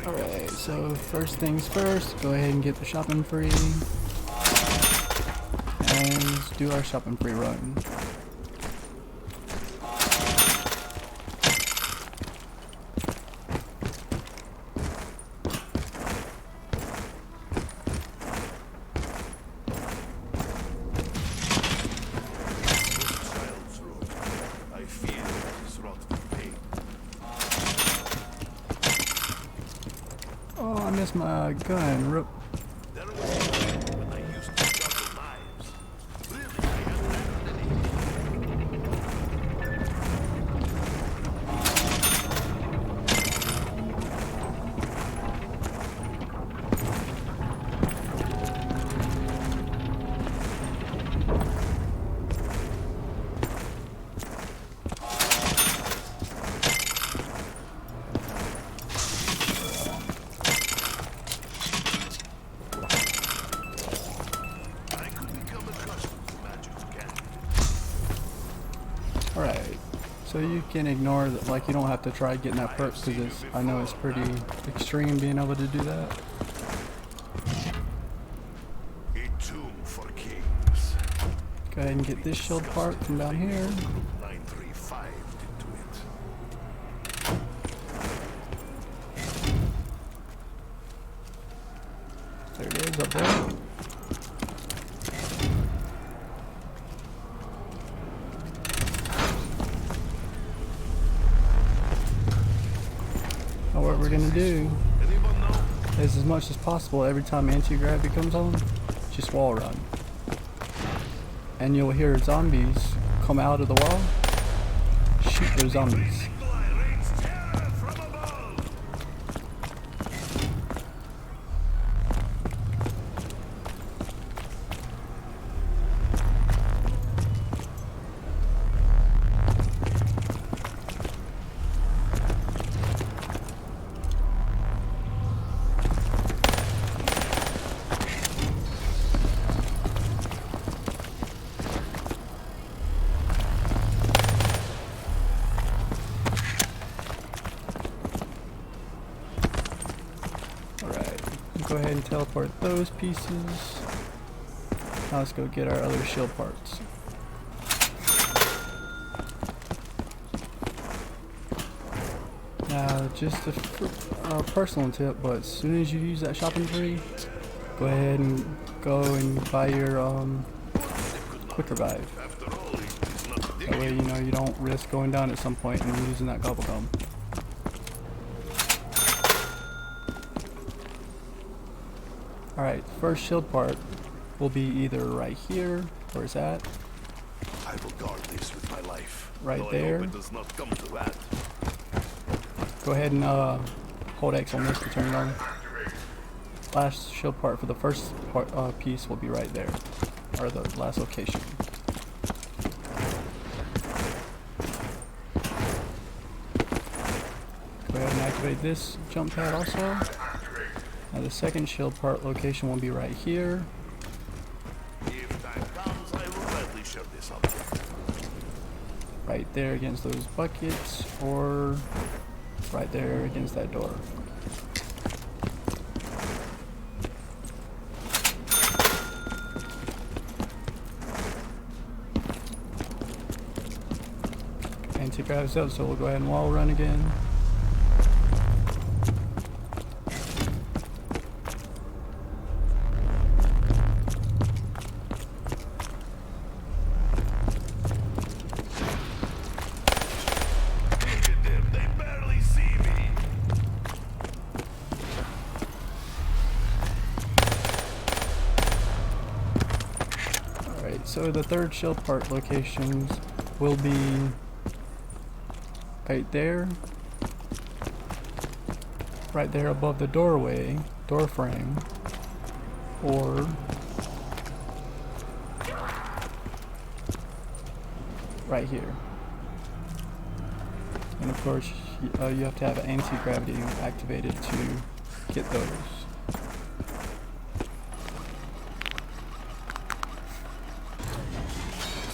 Alright, so first things first, go ahead and get the shopping free. And let's do our shopping free run. Oh, I missed my gun. Rip. Alright, so you can ignore that, like you don't have to try getting that perk because I know it's pretty extreme being able to do that. Go ahead and get this shield part from down here. There it is up there. What we're gonna do is, as much as possible, every time anti-gravity comes on, just wall run. And you'll hear zombies come out of the wall, shoot those zombies. Go ahead and teleport those pieces. Now let's go get our other shield parts. Now, just a personal tip, but as soon as you use that shopping tree, go ahead and go and buy your quick revive. That way, you know, you don't risk going down at some point and losing that gobble gum. Alright, first shield part will be either right here, where's that? I will guard this with my life. Right there. It does not come to that. Go ahead and hold X on this to turn it on. Last shield part for the first part, piece will be right there, or the last location. Go ahead and activate this jump pad also. Now the second shield part location will be right here. If time comes, I will gladly shut this up. Right there against those buckets, or right there against that door. Anti-grav's up, so we'll go ahead and wall run again. So the third shield part locations will be right there above the doorway, door frame, or right here. And of course, you have to have anti-gravity activated to get those.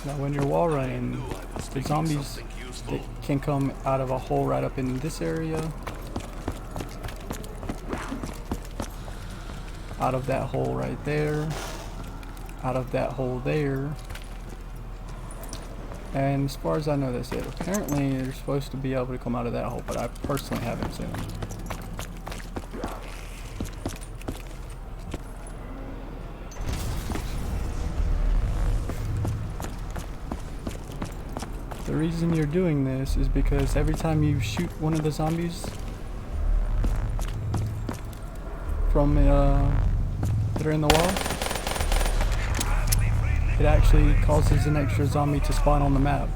Now when you're wall running, the zombies that can come out of a hole right up in this area, out of that hole right there, out of that hole there. And as far as I know, that's it. Apparently, they're supposed to be able to come out of that hole, but I personally haven't seen them. The reason you're doing this is because every time you shoot one of the zombies from that are in the wall, it actually causes an extra zombie to spawn on the map.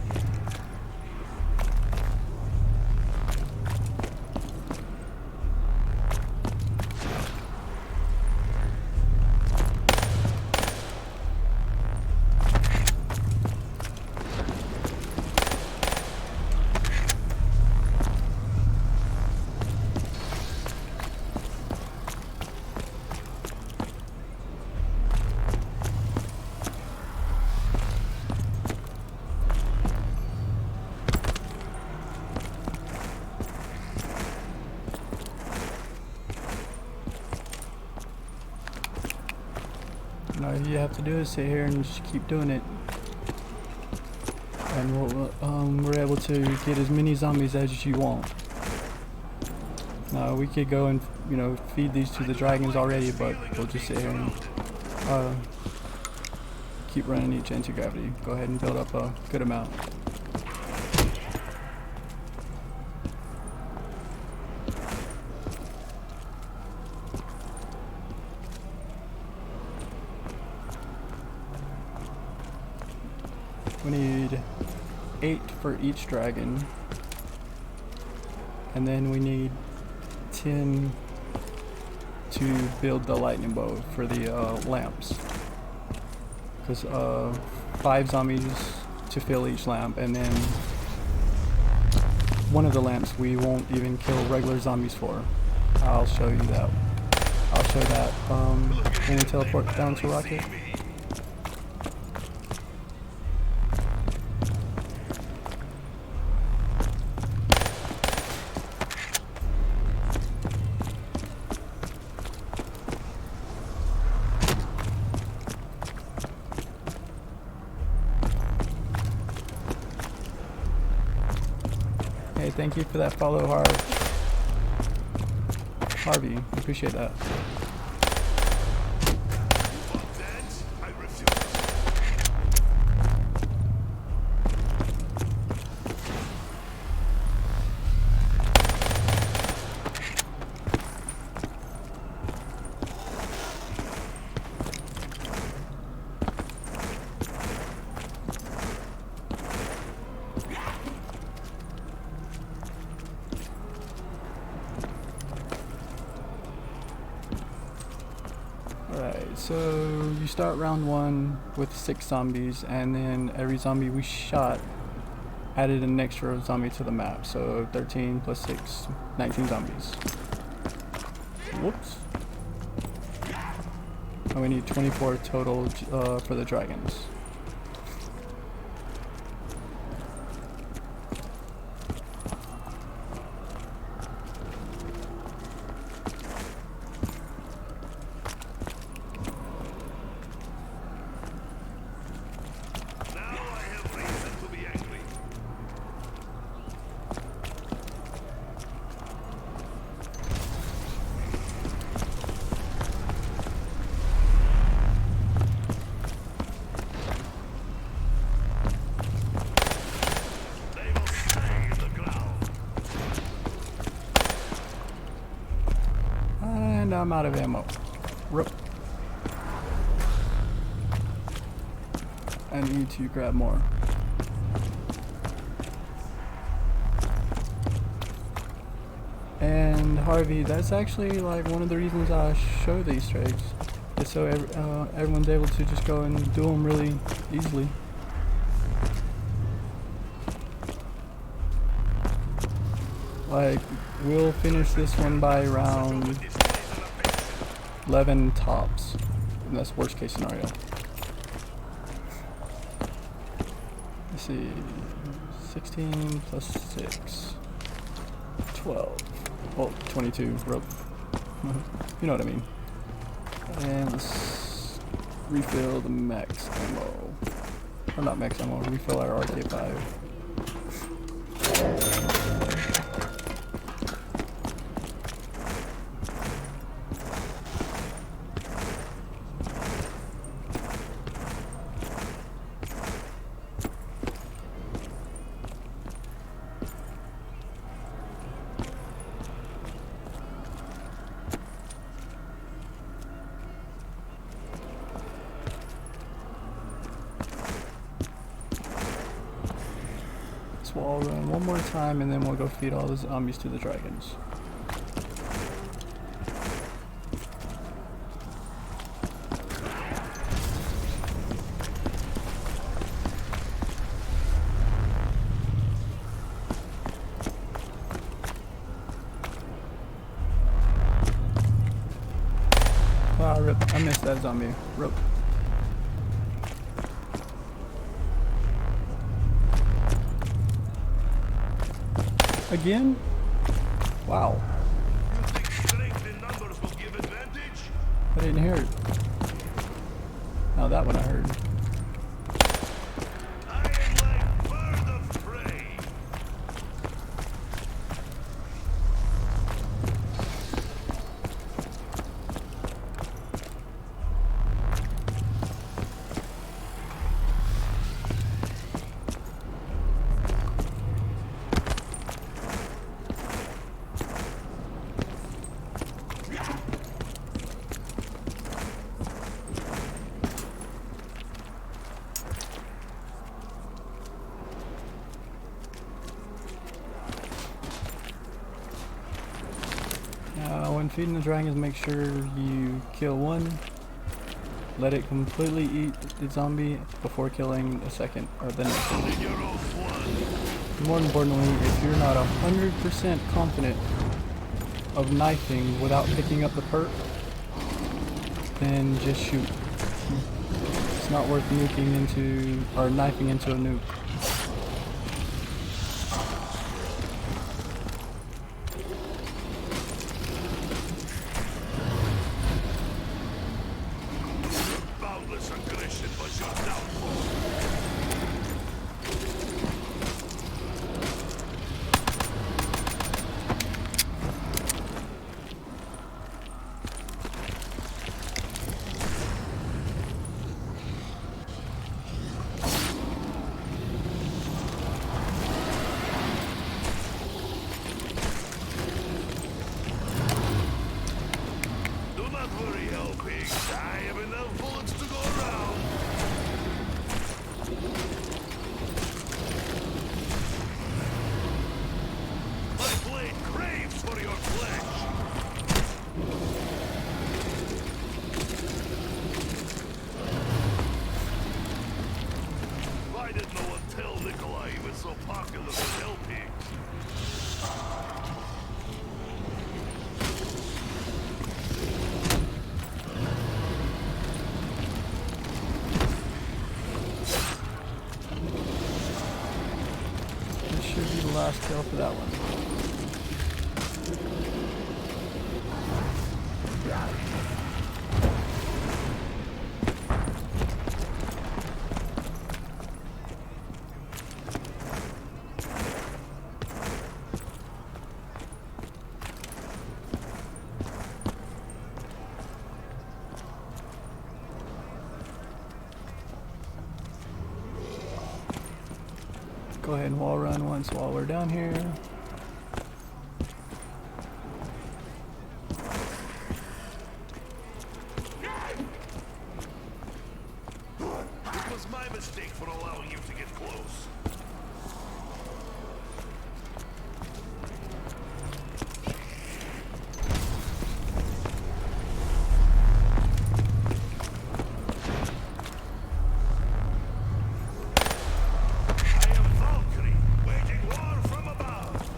All you have to do is sit here and just keep doing it, and we're able to get as many zombies as you want. Now we could go and feed these to the dragons already, but we'll just sit here and keep running each anti-gravity. Go ahead and build up a good amount. We need 8 for each dragon, and then we need 10 to build the lightning bow for the lamps, because 5 zombies to fill each lamp, and then one of the lamps we won't even kill regular zombies for. I'll show you that. I'll show that when we teleport down to Rocket. Hey, thank you for that follow, Harvey. Appreciate that. Alright, so you start round 1 with 6 zombies, and then every zombie we shot added an extra zombie to the map. So 13 plus 6, 19 zombies. Whoops. And we need 24 total for the dragons. And I'm out of ammo. Rip. I need to grab more. And Harvey, that's actually like one of the reasons I show the Easter eggs. Is so everyone's able to just go and do them really easily. Like, we'll finish this one by around 11 tops, and that's worst case scenario. Let's see, 16 plus 6, 12, well, 22 rope, you know what I mean. And let's refill the max ammo. Or not max ammo, refill our RK5. Wall run one more time and then we'll go feed all the zombies to the dragons. Ah, rip. I missed that zombie. Rip. Again? Wow. You think strength in numbers will give advantage? I didn't hear it. Oh, that one I heard. I am like bird of prey. When feeding the dragons, make sure you kill one. Let it completely eat the zombie before killing the second or the next one. More importantly, if you're not 100% confident of knifing without picking up the perk, then just shoot. It's not worth nuking into or knifing into a nuke. Last kill for that one. Go ahead and wall run once while we're down here. It was my mistake for allowing you to get close. I am Valkyrie, waging war from above.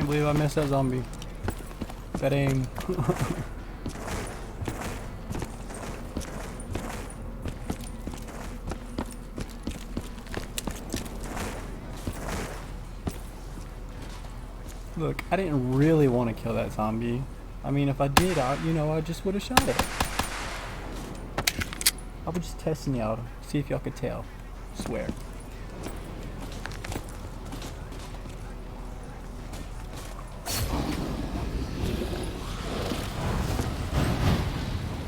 can't believe I missed that zombie. That aim. Look, I didn't really want to kill that zombie. I mean, if I did, I just would have shot it. I was just testing y'all to see if y'all could tell. Swear.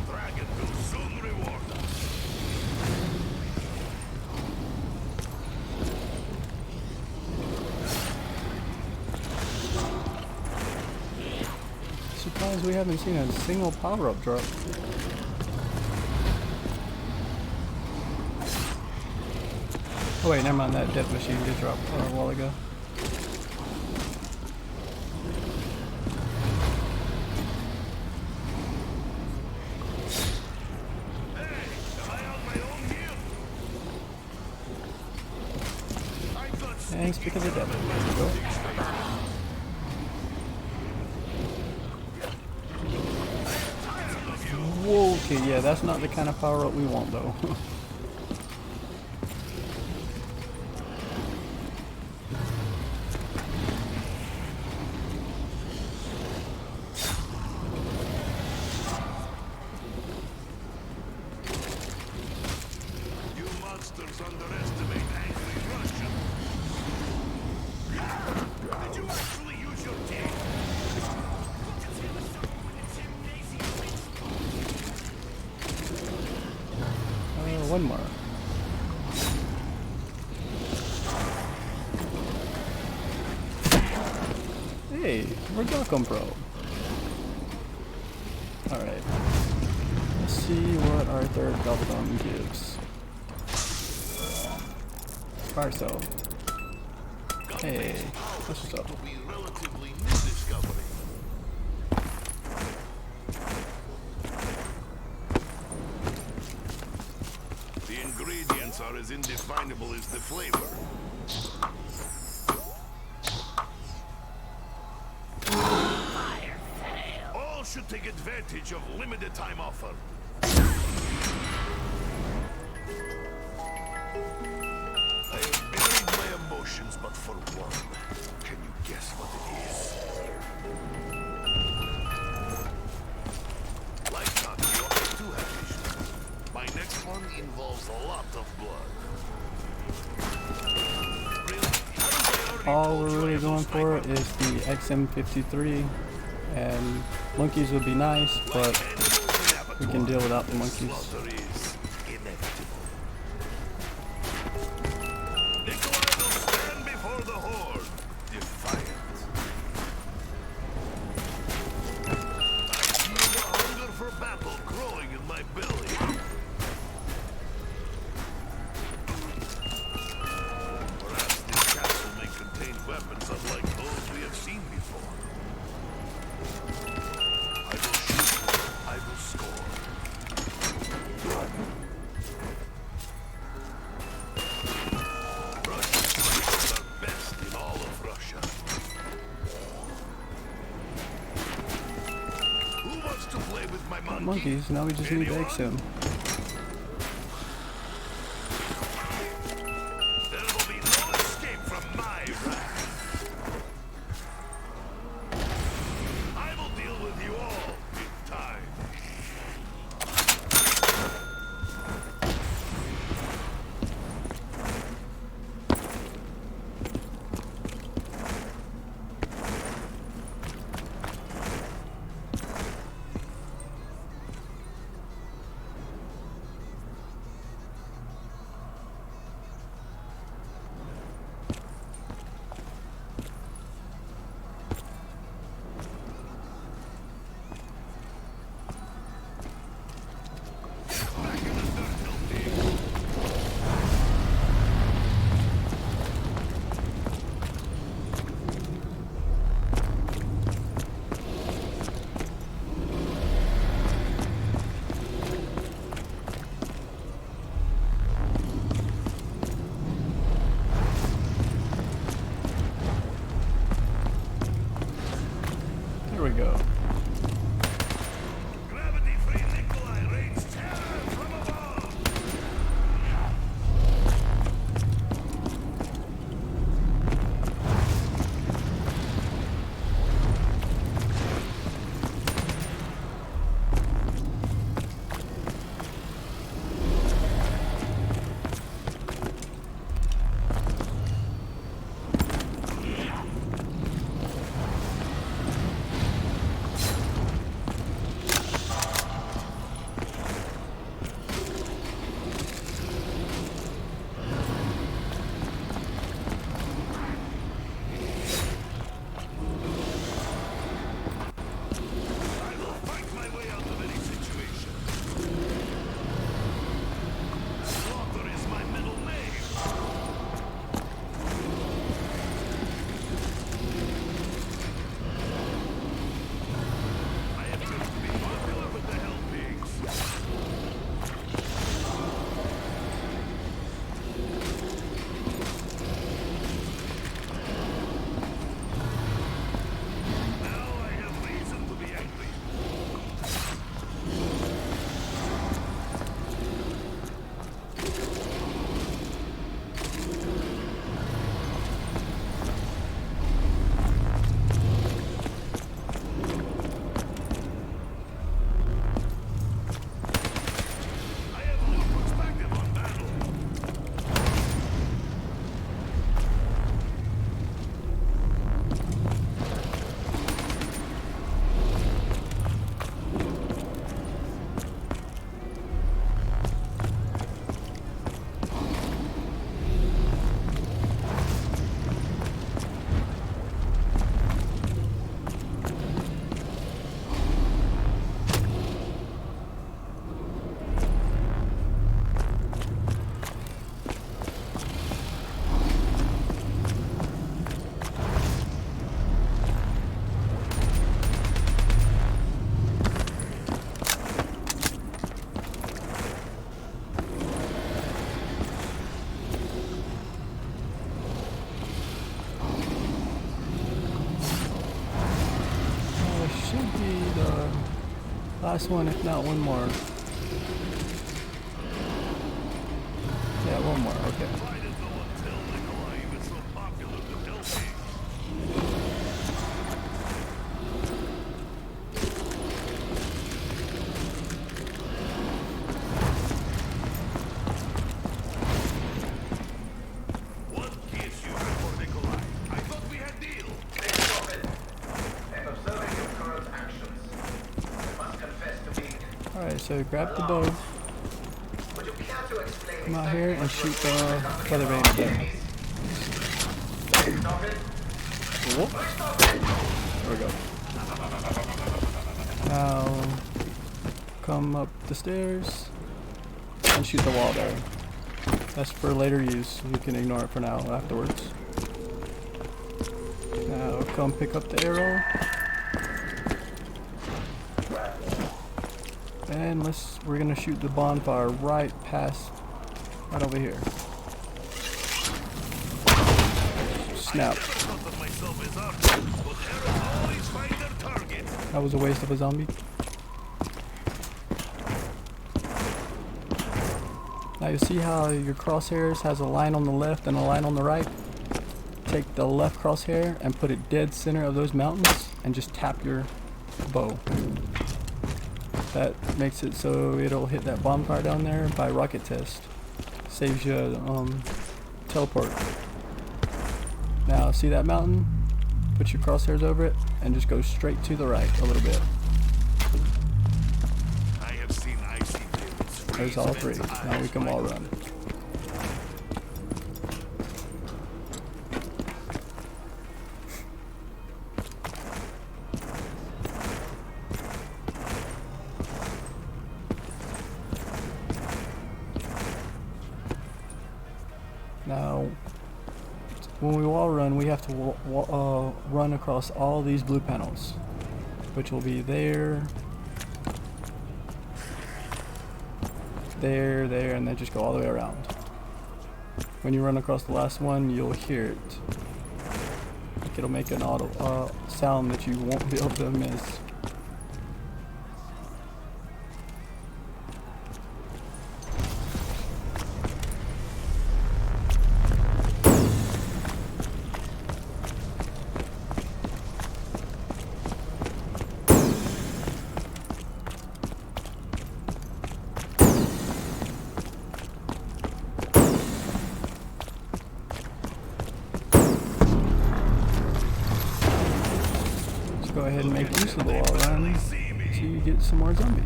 Dragon will soon reward us. Surprised we haven't seen a single power-up drop. Oh wait, never mind, that death machine did drop a while ago. Hey, am I on my own here? I got Thanks because of death. Let's go. Whoa, okay, yeah, that's not the kind of power-up we want though. You monsters underestimate angry Russian. Did you actually use your teeth? One more. Hey, where'd y'all come from? Alright. Let's see what our third bubblegum gives. Fire cell. Hey, that's what's up. To be relatively new discovery. The ingredients are as indefinable as the flavor. All should take advantage of limited time offer. I have buried my emotions, but for one, can you guess what it is? Like not, you're too happy. My next one involves a lot of blood. Really? Haven't I already All told we're you I really have no going for sniper? is the XM53, and monkeys would be nice, but we can deal without the monkeys. Slaughter is inevitable. Nikolai will stand before the horde, defiant. I feel the hunger for battle growing in my belly. Perhaps this castle may contain weapons unlike those we have seen before. I will shoot, I will score. Russian snipers are best in all of Russia. Who wants to play with my monkey? Monkeys, now we just need to Anyone? XM. There will be no escape from my wrath. I will deal with you all in time. Here we go. Gravity-free Nikolai rains terror from above. Last one, if not one more. Yeah, one more, okay. Why did no one tell Nikolai he was so popular with Delphi? What gives you for Nikolai? I thought we had deal. And observing your current actions, I must confess to being Alright, so grab the bow, would you care to explain come out here and shoot the feather vein at them. Stop it? Whoop. There we go. Now, come up the stairs and shoot the wall there. That's for later use. You can ignore it for now afterwards. Now, come pick up the arrow. And we're gonna shoot the bonfire right over here. Snap. That was a waste of a zombie. Now you see how your crosshairs has a line on the left and a line on the right? Take the left crosshair and put it dead center of those mountains and just tap your bow. That makes it so it'll hit that bonfire down there by rocket test. Saves you teleport. Now see that mountain? Put your crosshairs over it and just go straight to the right a little bit. I have seen icy fields. There's all three. Now we can wall run. Now, when we wall run, we have to run across all these blue panels, which will be there, there, and then just go all the way around. When you run across the last one, you'll hear it. You it'll make an auto sound that you won't be able to miss. Go ahead and make use of the wall run so you get some more zombies.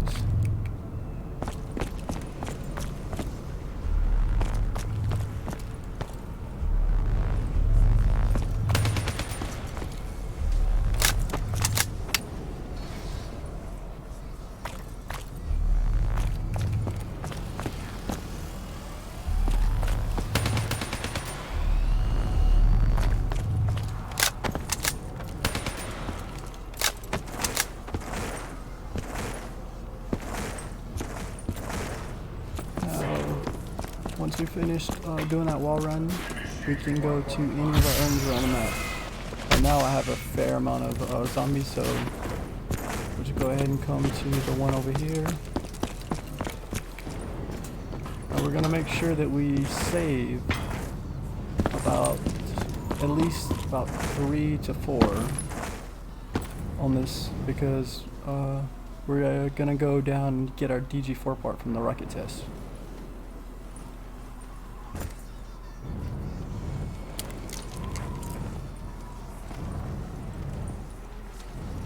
Once we finish doing that wall run, we can go to any of our urns around the map. And now I have a fair amount of zombies, so we'll just go ahead and come to the one over here. And we're going to make sure that we save about at least about 3 to 4 on this, because we're going to go down and get our DG4 part from the rocket test.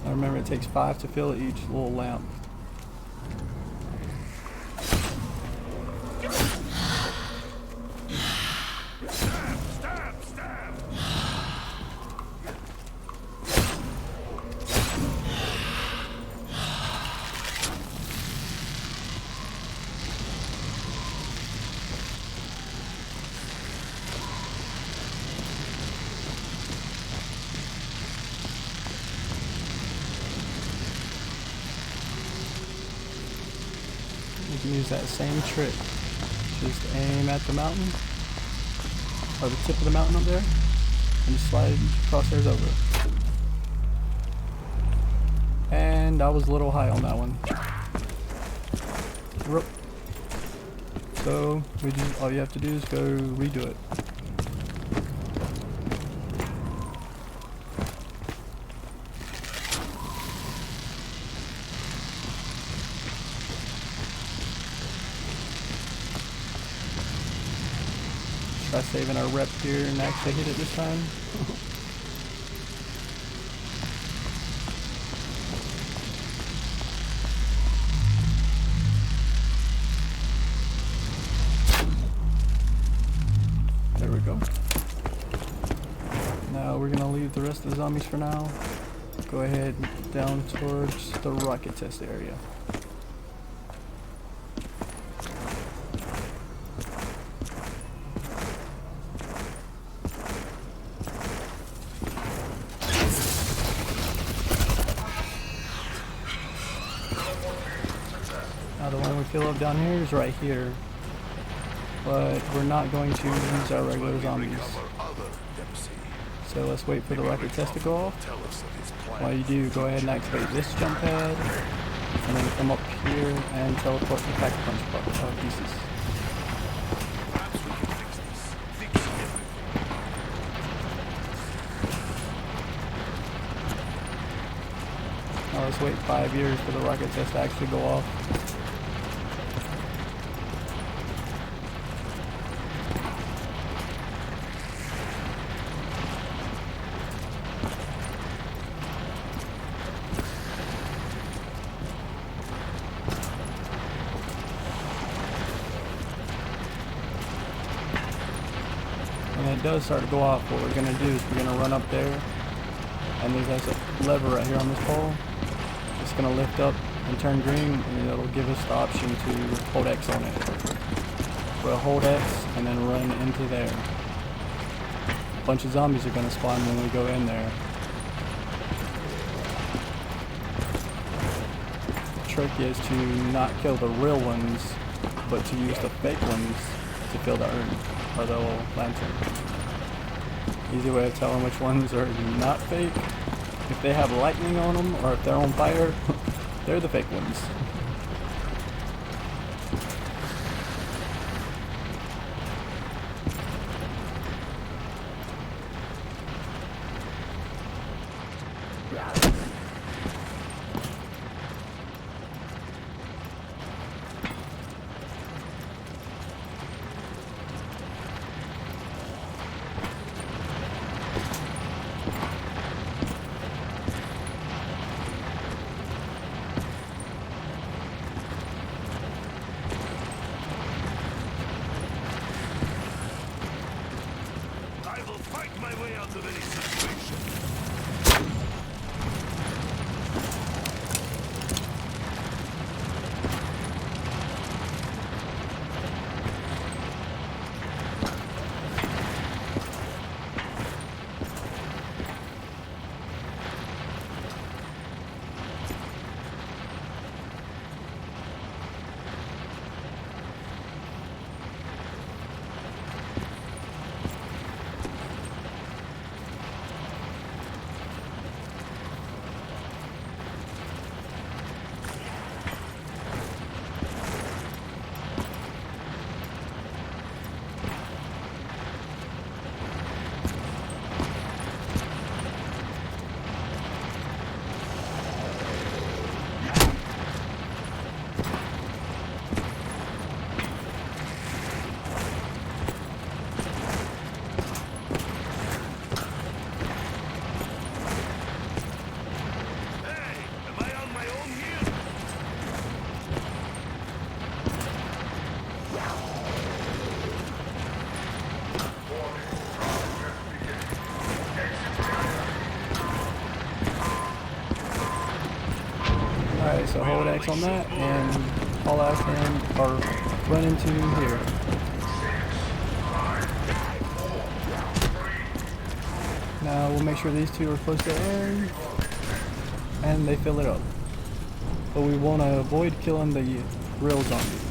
Remember, it takes 5 to fill each little lamp. You can use that same trick. Just aim at the mountain, or the tip of the mountain up there, and just slide crosshairs over. And I was a little high on that one. So all you have to do is go redo it. Try saving our rep here and actually hit it this time. There we go. Now we're gonna leave the rest of the zombies for now. Go ahead down towards the rocket test area. Now the one we fill up down here is right here, but we're not going to use our regular zombies. So let's wait for the rocket test to go off. While you do, go ahead and activate this jump pad, and then come up here and teleport the pack punch pieces. Now let's wait 5 years for the rocket test to actually go off. When it does start to go off, what we're going to do is we're going to run up there, and there's a lever right here on this pole. It's going to lift up and turn green, and it'll give us the option to hold X on it. We'll hold X and then run into there. A bunch of zombies are going to spawn when we go in there. The trick is to not kill the real ones, but to use the fake ones to fill the urn, or the little lantern. Easy way of telling which ones are not fake. If they have lightning on them or if they're on fire, they're the fake ones. I will fight my way out of any situation. Alright, so hold X on that and haul ass in or run into here. Now we'll make sure these two are close to end and they fill it up. But we want to avoid killing the real zombies.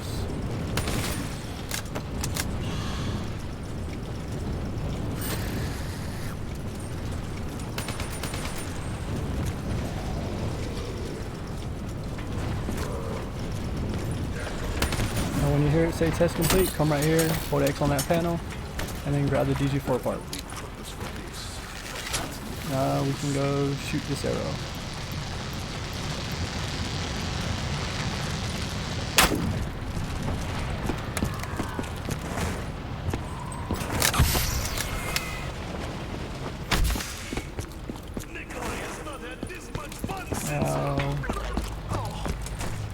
Now when you hear it say test complete, come right here, hold X on that panel, and then grab the DG4 part. Now we can go shoot this arrow. Now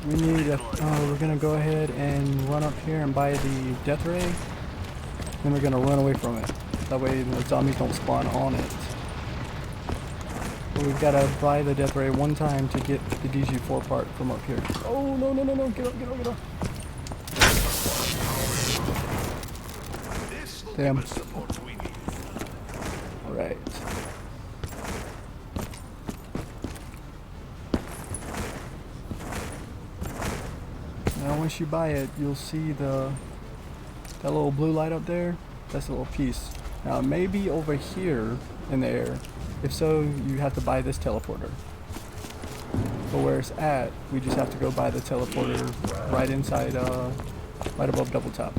we need a. We're gonna go ahead and run up here and buy the death ray. Then we're gonna run away from it. That way the zombies don't spawn on it. But we've gotta buy the death ray one time to get the DG4 part from up here. Oh no no no no! Get up get up get up! Damn. All right. Now once you buy it, you'll see that little blue light up there. That's a little piece. Now it may be over here in the air. If so, you have to buy this teleporter. But where it's at, we just have to go buy the teleporter right inside, right above double top.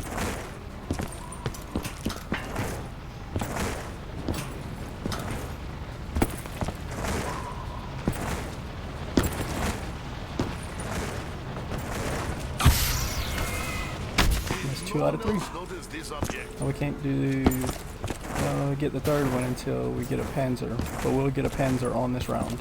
That's 2 out of 3. And we can't do get the third one until we get a Panzer, but we'll get a Panzer on this round.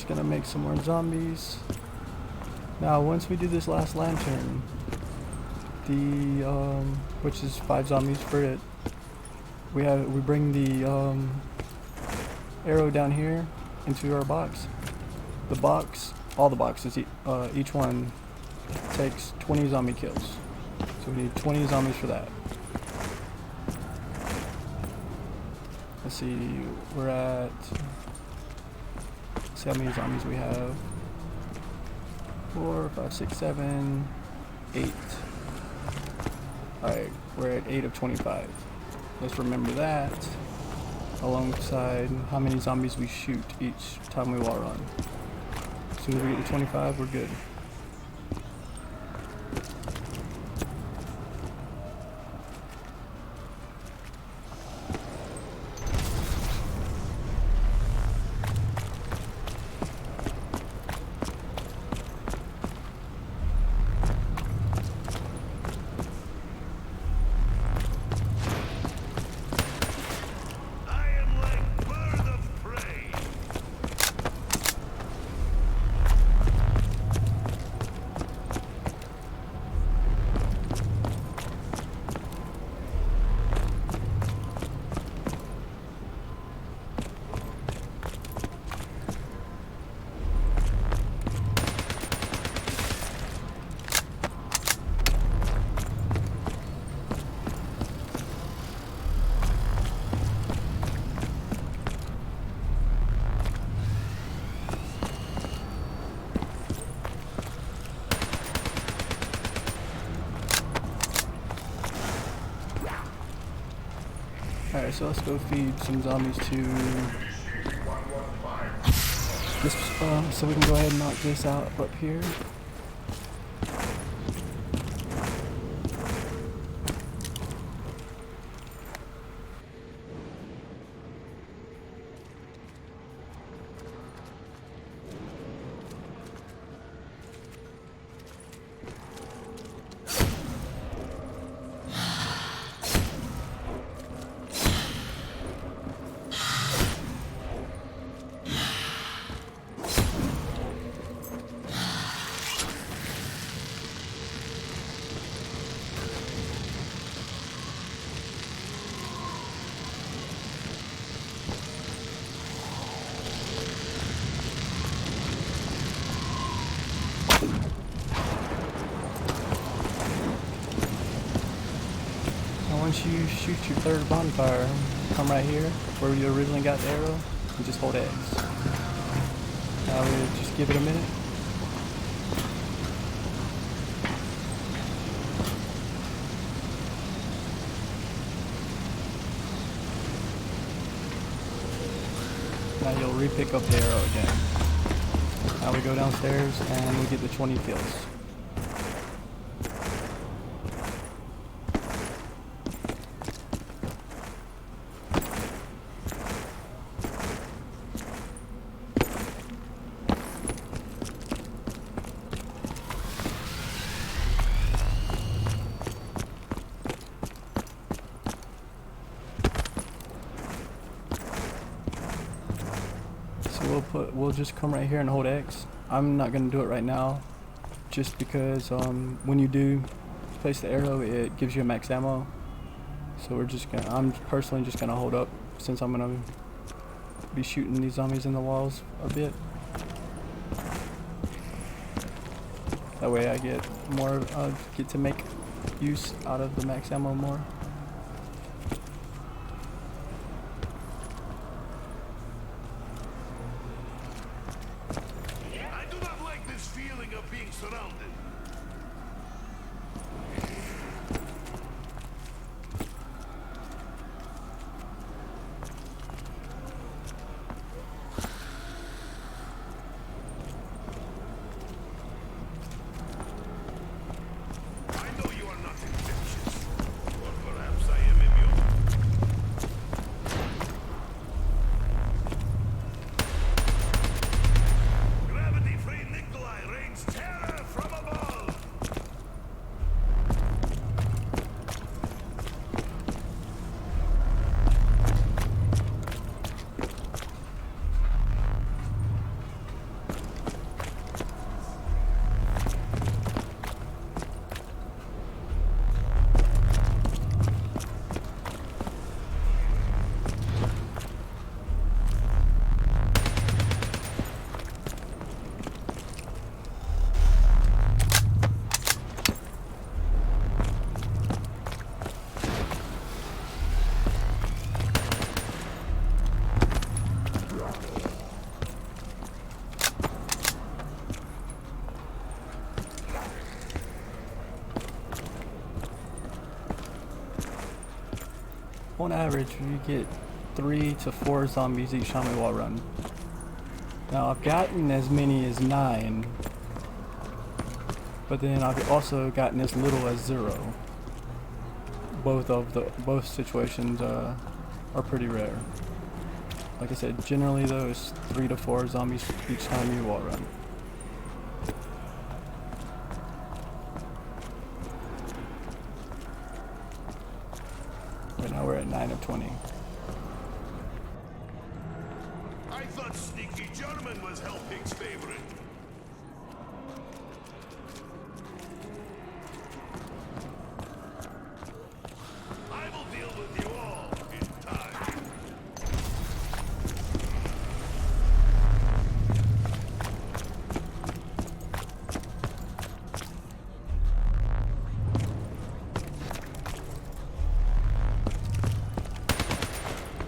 just gonna make some more zombies. Now, once we do this last lantern, which is 5 zombies for it, we bring the arrow down here into our box. The box, all the boxes, each one takes 20 zombie kills. So we need 20 zombies for that. Let's see, we're at, let's see how many zombies we have. 4, 5, 6, 7, 8. Alright, we're at 8 of 25. Let's remember that alongside how many zombies we shoot each time we wall run. As soon as we get to 25, we're good. Alright, so let's go feed some zombies to this, so we can go ahead and knock this out up here. Once you shoot your third bonfire, come right here where you originally got the arrow and just hold X. Now we'll just give it a minute. Now you'll re-pick up the arrow again. Now we go downstairs and we get the 20 kills. We'll just come right here and hold X. I'm not gonna do it right now, just because when you do place the arrow, it gives you a max ammo. So I'm personally just gonna hold up since I'm gonna be shooting these zombies in the walls a bit. That way I get to make use out of the max ammo more. on average, you get 3 to 4 zombies each time we wall run. Now I've gotten as many as 9, but then I've also gotten as little as 0. Both situations are pretty rare. Like I said, generally though, it's 3 to 4 zombies each time you wall run. Right now we're at 9 of 20. I thought Sneaky Gentleman was Hellpig's favorite. I will deal with you all in time.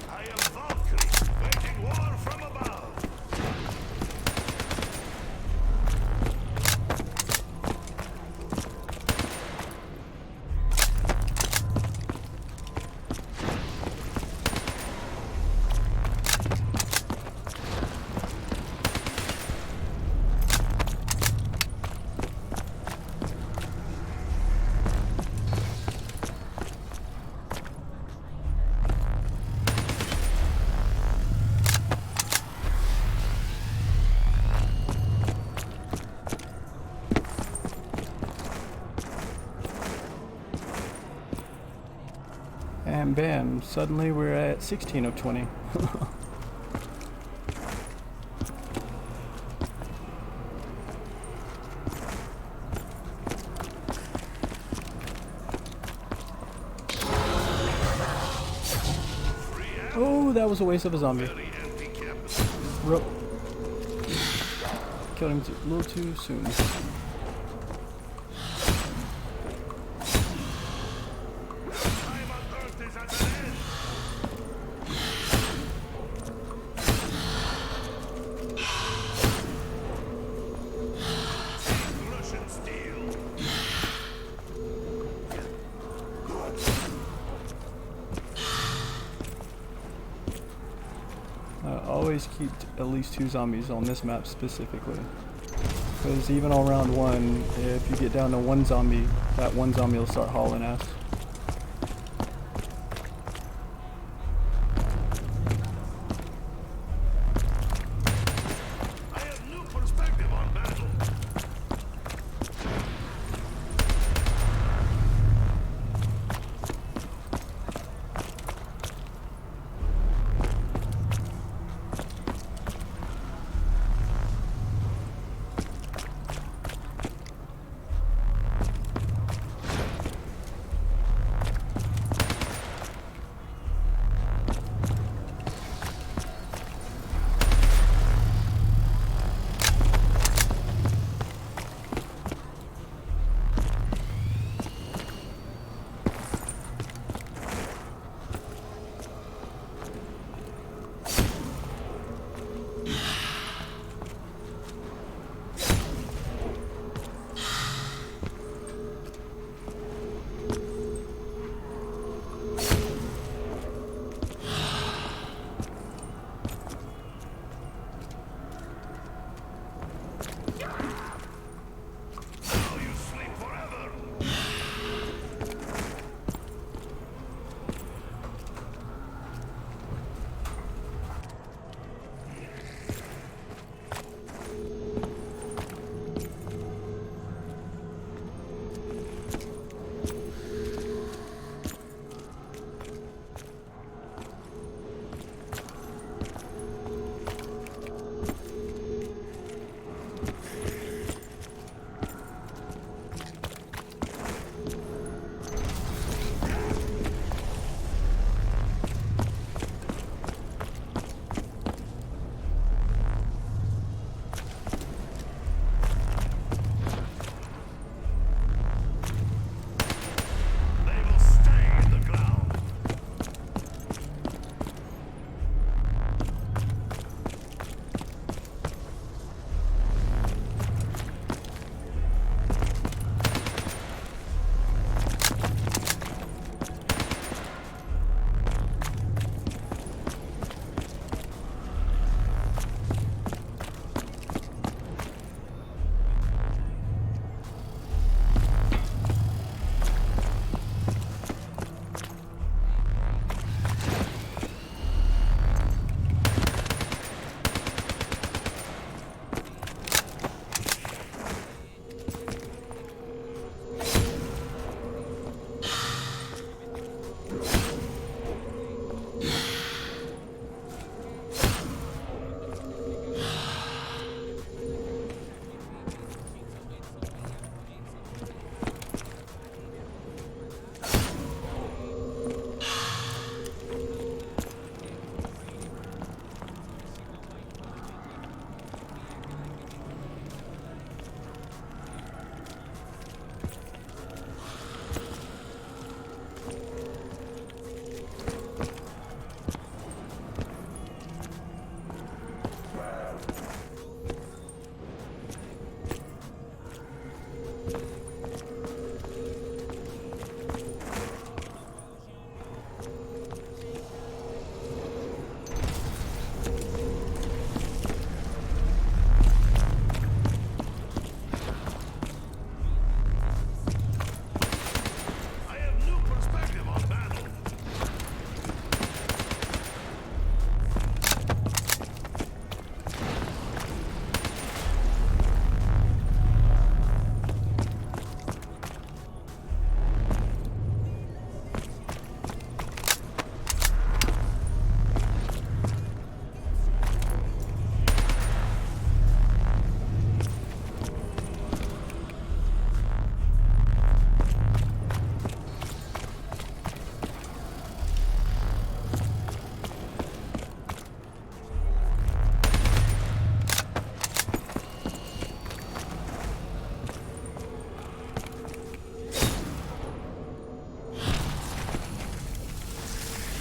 I am Valkyrie, waging war from above. And bam, suddenly we're at 16 of 20. Oh, that was a waste of a zombie. Very anti-capitalist. Rope. Killed him a little too soon. Time on Earth is at an end. Russian steel. Always keep at least 2 zombies on this map specifically. Because even on round 1, if you get down to 1 zombie, that 1 zombie will start hauling ass. I have new perspective on battle.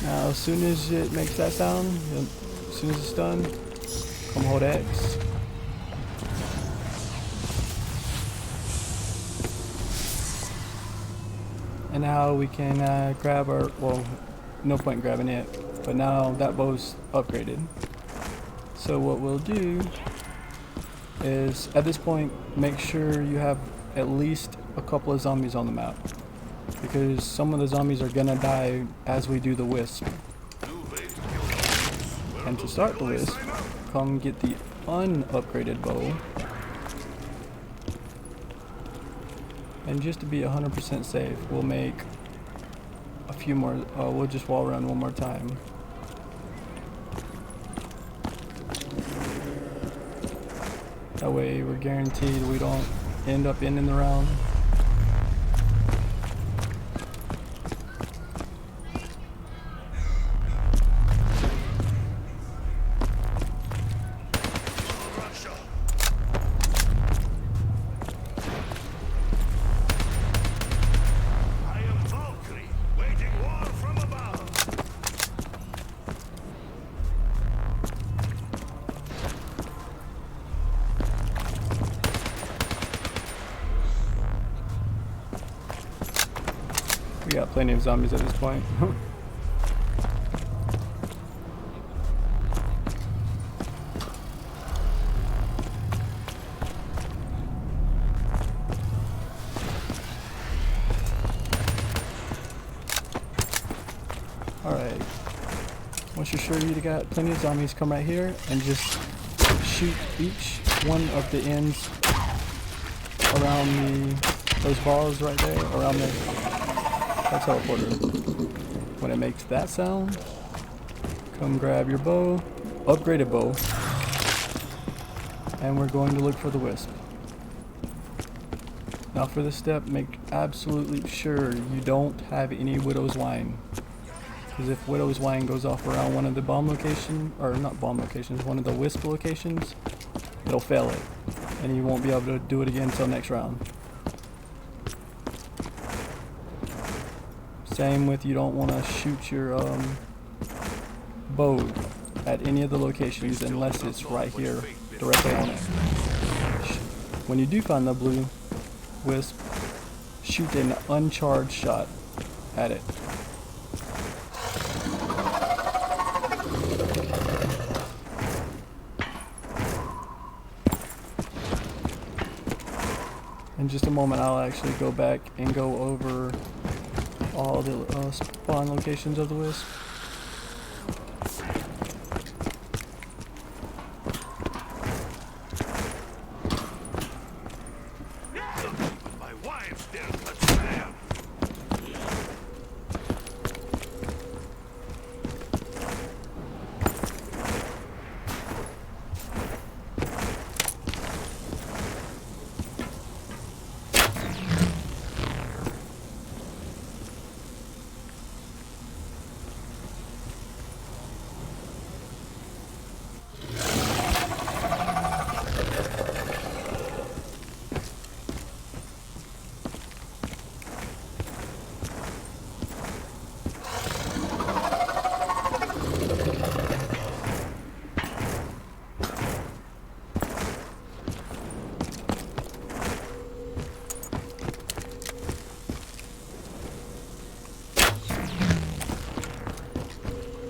Now as soon as it makes that sound, as soon as it's done, come hold X. And now we can grab our, well, no point in grabbing it, but now that bow's upgraded. So what we'll do is, at this point, make sure you have at least a couple of zombies on the map, because some of the zombies are gonna die as we do the wisp. And to start the wisp, come get the unupgraded bow. And just to be 100% safe, we'll make a few more, we'll just wall run one more time. That way we're guaranteed we don't end up ending the round. We got plenty of zombies at this point. Alright. Once you're sure you got plenty of zombies, come right here and just shoot each one of the ends around those balls right there, around the teleporter. When it makes that sound, come grab your bow, upgraded bow, and we're going to look for the wisp. Now for this step, make absolutely sure you don't have any Widow's Wine, because if Widow's Wine goes off around one of the bomb locations, or not bomb locations, one of the wisp locations, it'll fail it, and you won't be able to do it again until next round. Same with, you don't want to shoot your bow at any of the locations unless it's right here directly on it. When you do find the blue wisp, shoot an uncharged shot at it. In just a moment I'll actually go back and go over all the spawn locations of the wisp. My wife's dead, but Sam.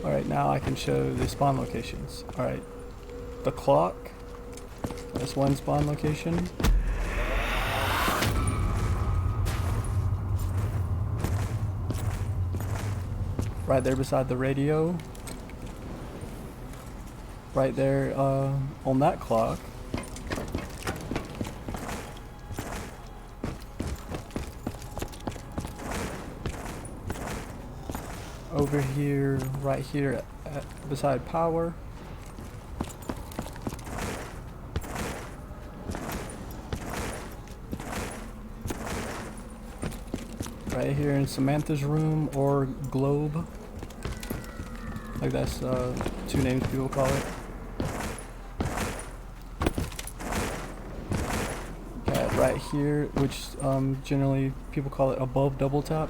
Alright, now I can show the spawn locations. Alright, the clock, that's one spawn location. Right there beside the radio. Right there on that clock. Over here, right here beside power. Right here in Samantha's room or globe. Like that's two names people call it. Got right here, which generally people call it above double tap.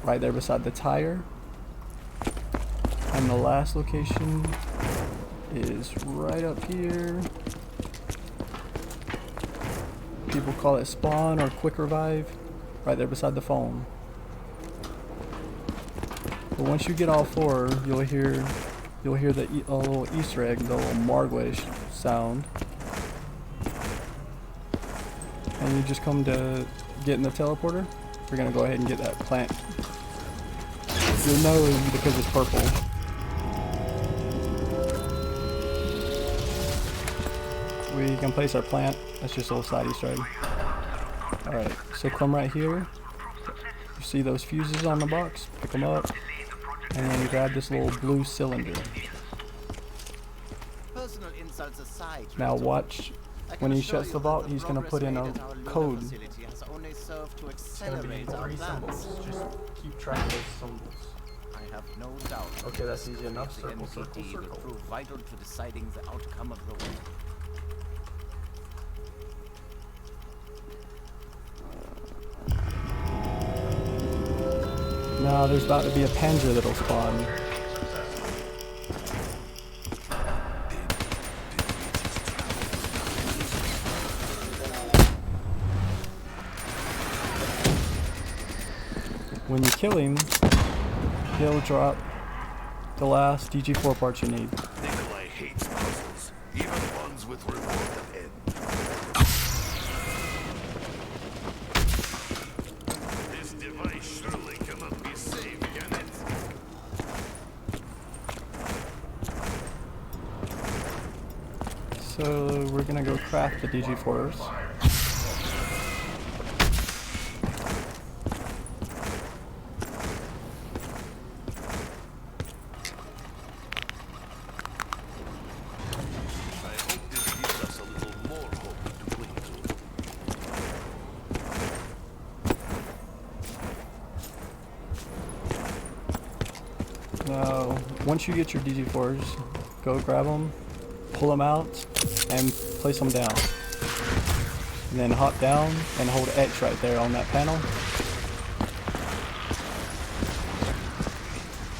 right there beside the tire. And the last location is right up here. People call it spawn or quick revive, right there beside the phone. But once you get all four, you'll hear the little Easter egg, the little Margwish sound. And you just come to get in the teleporter. We're gonna go ahead and get that plant. You'll know because it's purple. We can place our plant. That's just a little side Easter egg. Alright, so come right here. You see those fuses on the box? Pick them up. And then grab this little blue cylinder. Now watch, when he shuts the vault, he's going to put in a code. It's going to be 3 symbols. Just keep track of those symbols. I have no doubt. Okay, that's easy enough. Circle, circle, will circle. prove vital to deciding the outcome of the war. Now there's about to be a Panzer that'll spawn. When you kill him, he'll drop the last DG4 parts you need. Nikolai hates puzzles, even ones with reward ahead. This device surely cannot be saved, can it? So we're gonna go craft the DG4s. Now, once you get your DG4s, go grab them, pull them out, and place them down. And then hop down and hold X right there on that panel.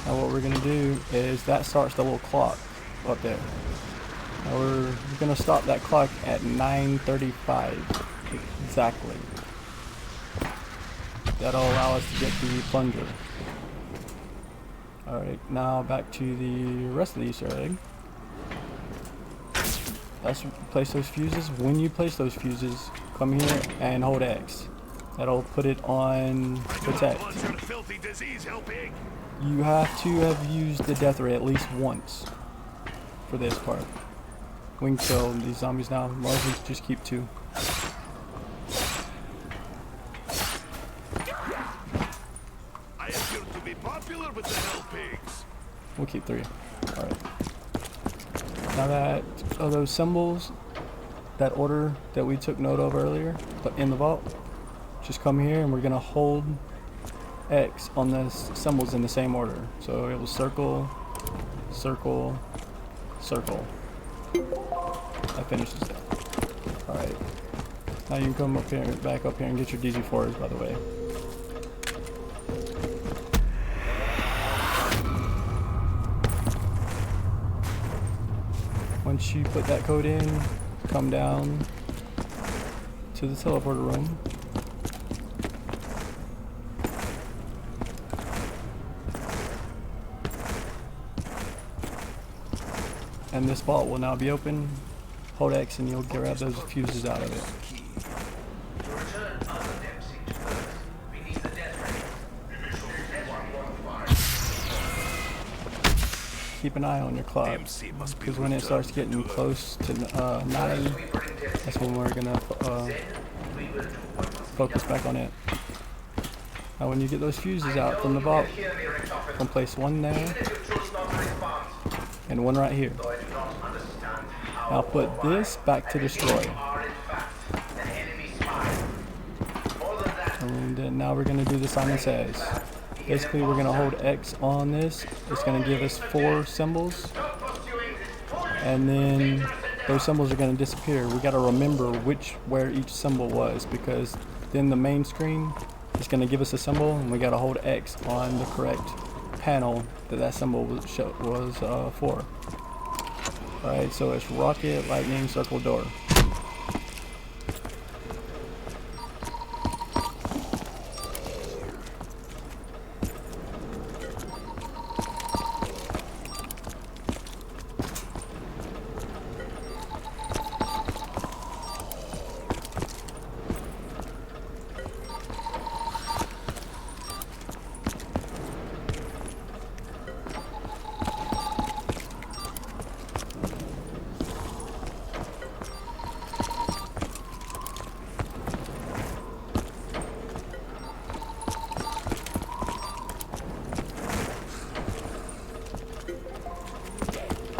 Now what we're going to do is that starts the little clock up there. Now we're going to stop that clock at 9:35 exactly. That'll allow us to get the plunger. Alright, now back to the rest of the Easter egg. Let's place those fuses. When you place those fuses, come here and hold X. That'll put it on protect. You have to have used the death ray at least once for this part. We can kill these zombies now. Largely just keep 2. With the hell pigs. We'll keep 3. Alright. Now that those symbols, that order that we took note of earlier, but in the vault, just come here and we're going to hold X on the symbols in the same order. So it was circle, circle, circle. That finishes that. Alright. Now you can come up here, back up here and get your DG4s, by the way. Once you put that code in, come down to the teleporter room. And this vault will now be open. Hold X and you'll grab those fuses out of it. To return other depths first, we need the death ray. Keep an eye on your clock, because when it starts getting close to 9, that's when we're gonna focus back on it. Now when you get those fuses out from the vault, you can place one there and one right here. Now put this back to destroy. And then now we're gonna do the Simon Says. Basically, we're going to hold X on this. It's going to give us 4 symbols. And then those symbols are going to disappear. We got to remember where each symbol was, because then the main screen it's going to give us a symbol, and we got to hold X on the correct panel that symbol was for. Alright, so it's rocket, lightning, circle, door.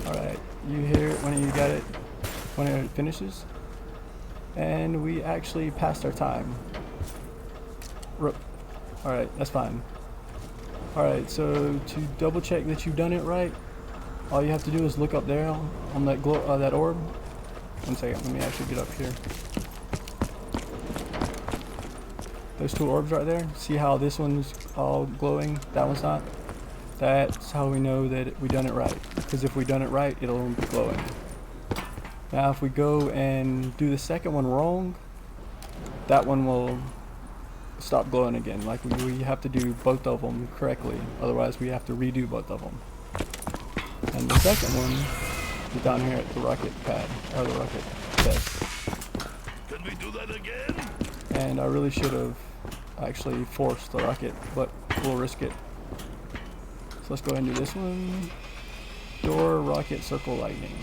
Alright, you hear it when you got it, when it finishes. And we actually passed our time. Alright, that's fine. Alright, so to double check that you've done it right, all you have to do is look up there on that that orb. One second, let me actually get up here. Those two orbs right there, see how this one's all glowing, that one's not? That's how we know that we done it right. Because if we done it right, it'll be glowing. Now if we go and do the second one wrong, that one will stop glowing again. Like we have to do both of them correctly, otherwise we have to redo both of them. And the second one is down here at the rocket pad, or the rocket test. Can we do that again? And I really should have actually forced the rocket, but we'll risk it. So let's go ahead and do this one. Door, rocket, circle, lightning.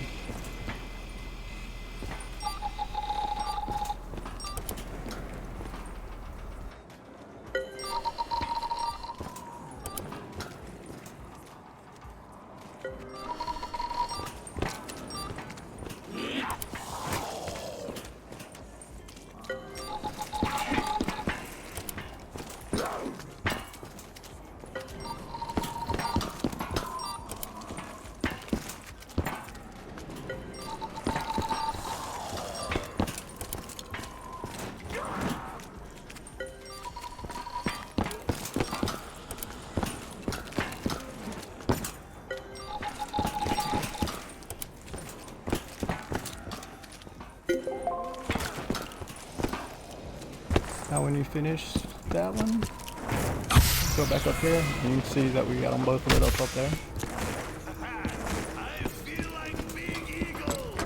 Now when you finish that one, go back up here and you can see that we got them both lit up there. I feel like Big Eagle.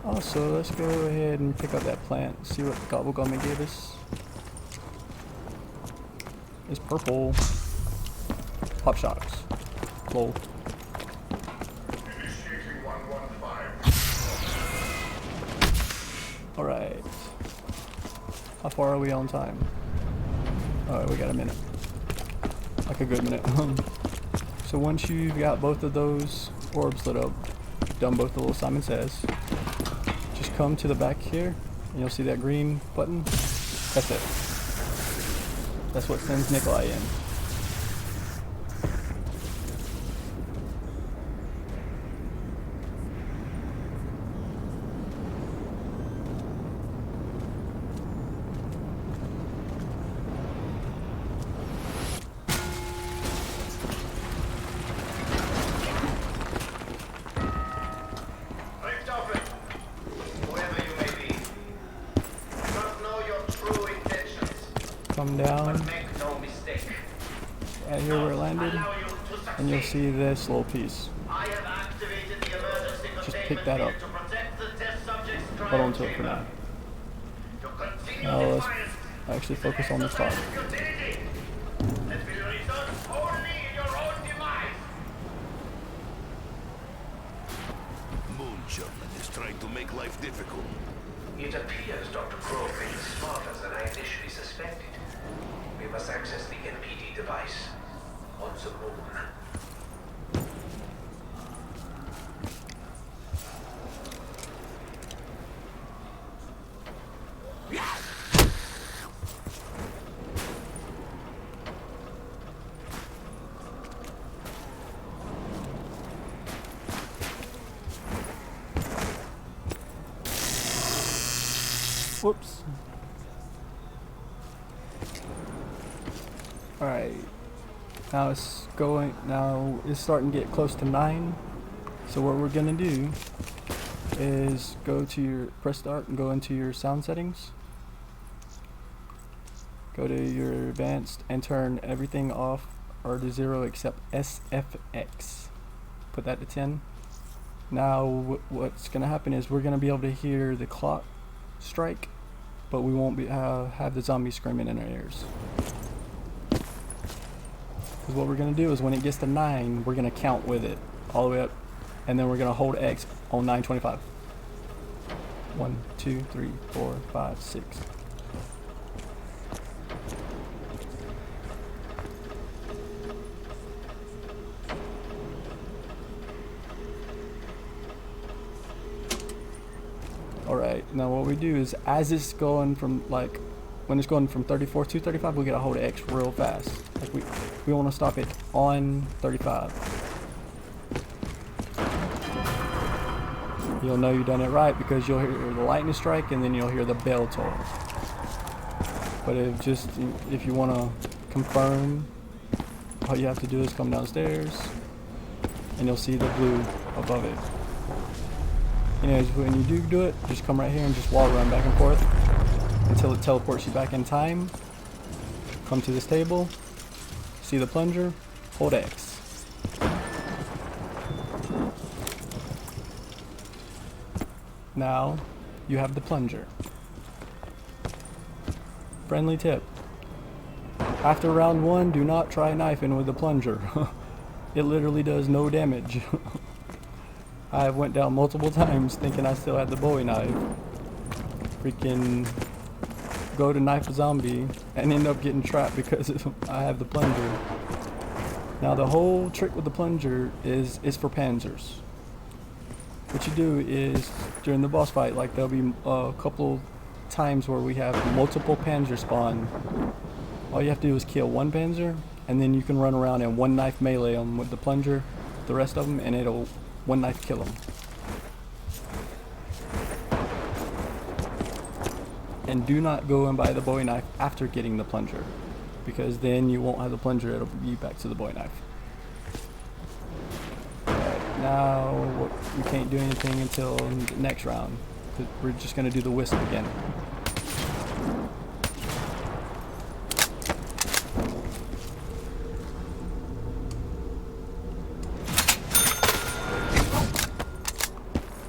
Also, let's go ahead and pick up that plant, see what Gobble Gummy gave us. It's purple. Pop shocks. Lol. Initiating 115. Alright. How far are we on time? Alright, we got a minute. Like a good minute. So once you've got both of those orbs lit up, done both the little Simon Says, just come to the back here and you'll see that green button. That's it. That's what sends Nikolai in. Rift open. Whoever you may be. I must know your true intentions. Come down But make no mistake. right here where it landed, Allow you to and you'll succeed. see this little piece. I have activated the emergency Just containment pick that up. field to protect the test subject's Hold on cryo to it for chamber. now. To continue Now let's defiance actually focus on the top. exercise futility. That will result only in your own demise. Moonshotman is trying to make life difficult. It appears Dr. Grove is smarter than I initially suspected. We must access the NPD device on the moon. Whoops. Alright. Now it's starting to get close to 9. So what we're gonna do is press start and go into your sound settings. Go to your advanced and turn everything off or to 0 except SFX. Put that to 10. Now what's gonna happen is we're gonna be able to hear the clock strike, but we won't be have the zombie screaming in our ears. Because what we're gonna do is when it gets to 9, we're gonna count with it all the way up, and then we're gonna hold X on 925. 1, 2, 3, 4, 5, 6. Alright, now what we do is as it's going from when it's going from 34 to 35, we gotta hold X real fast. Like we wanna stop it on 35. You'll know you've done it right because you'll hear the lightning strike and then you'll hear the bell toll. But if you want to confirm, all you have to do is come downstairs and you'll see the blue above it. Anyways, when you do it, just come right here and just wall run back and forth until it teleports you back in time. Come to this table, see the plunger, hold X. Now you have the plunger. Friendly tip: after round 1, do not try knifing with the plunger. It literally does no damage. I went down multiple times thinking I still had the Bowie knife. Freaking go to knife a zombie and end up getting trapped because I have the plunger. Now the whole trick with the plunger is for panzers. What you do is during the boss fight, like there'll be a couple times where we have multiple panzer spawn. All you have to do is kill one panzer, and then you can run around and one knife melee them with the plunger, the rest of them, and it'll one knife kill them. And do not go and buy the Bowie knife after getting the plunger, because then you won't have the plunger, it'll be back to the Bowie knife. Now we can't do anything until the next round, because we're just going to do the wisp again.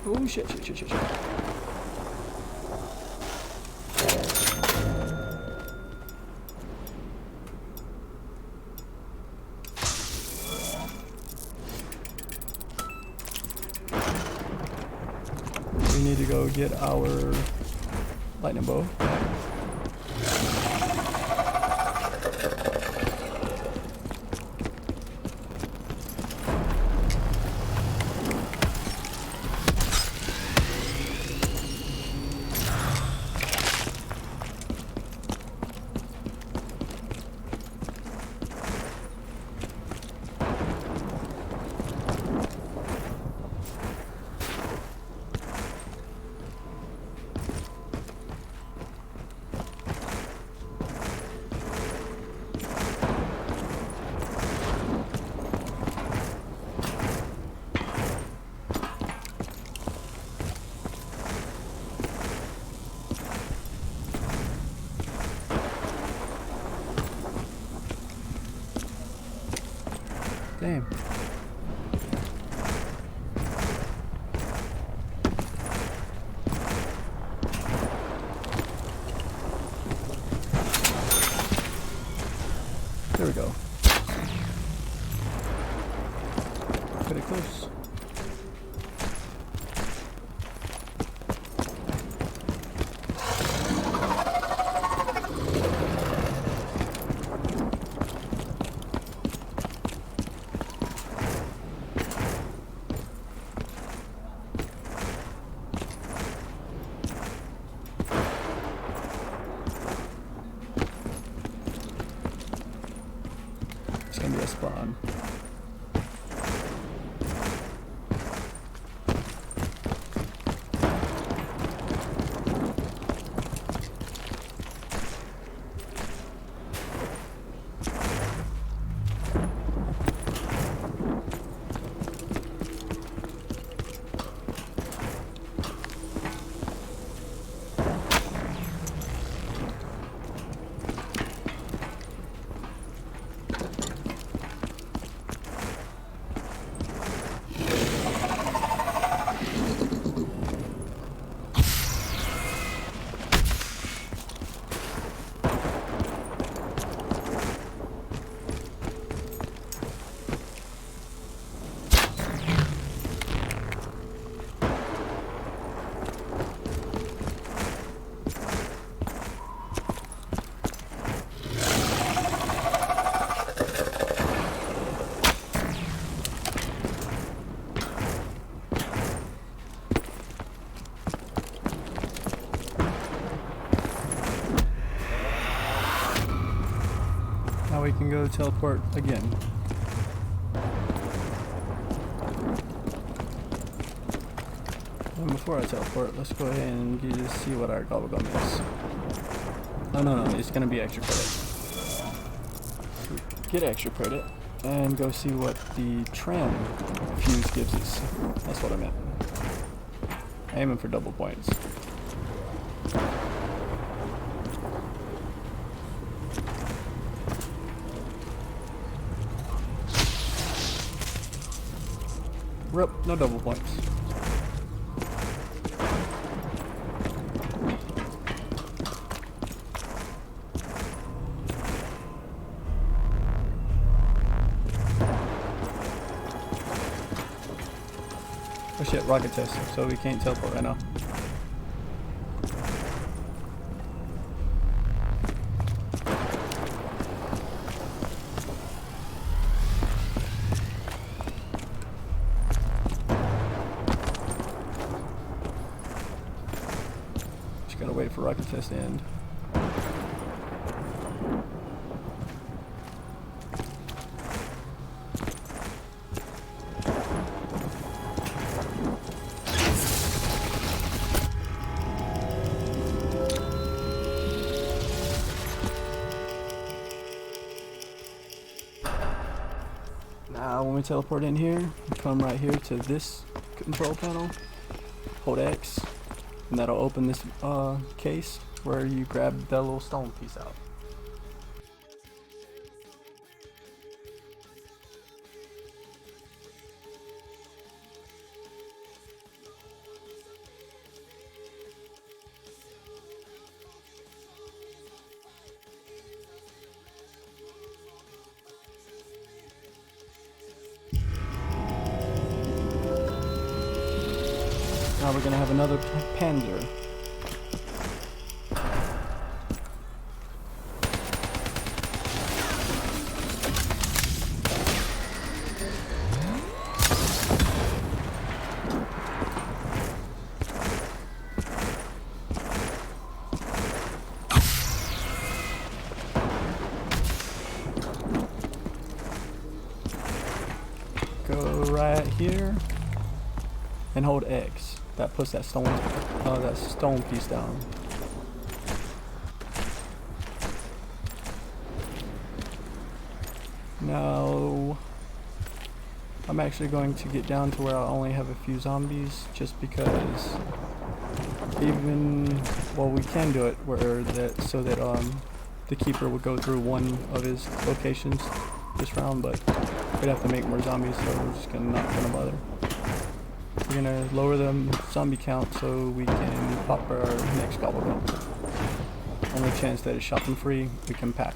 Oh shit. We need to go get our lightning bow. Damn. There we go. Pretty close. can go teleport again. And before I teleport, let's go ahead and just see what our gobblegum is. Oh no, it's gonna be extra credit. So get extra credit and go see what the tram fuse gives us. That's what I meant. Aiming for double points. Rip, no double points. Oh shit, rocket test, so we can't teleport right now. Just gotta wait for rocket test to end. Now when we teleport in here, we come right here to this control panel, hold X, and that'll open this case where you grab that little stone piece out. Now we're gonna have another Panzer. Go right here and hold X. That puts that stone piece down. Now I'm actually going to get down to where I only have a few zombies, just because we can do it where so that the keeper would go through one of his locations this round, but we'd have to make more zombies, so we're just not gonna bother. We're gonna lower the zombie count so we can pop our next gobblegum. Only chance that it's shopping free, we can pack.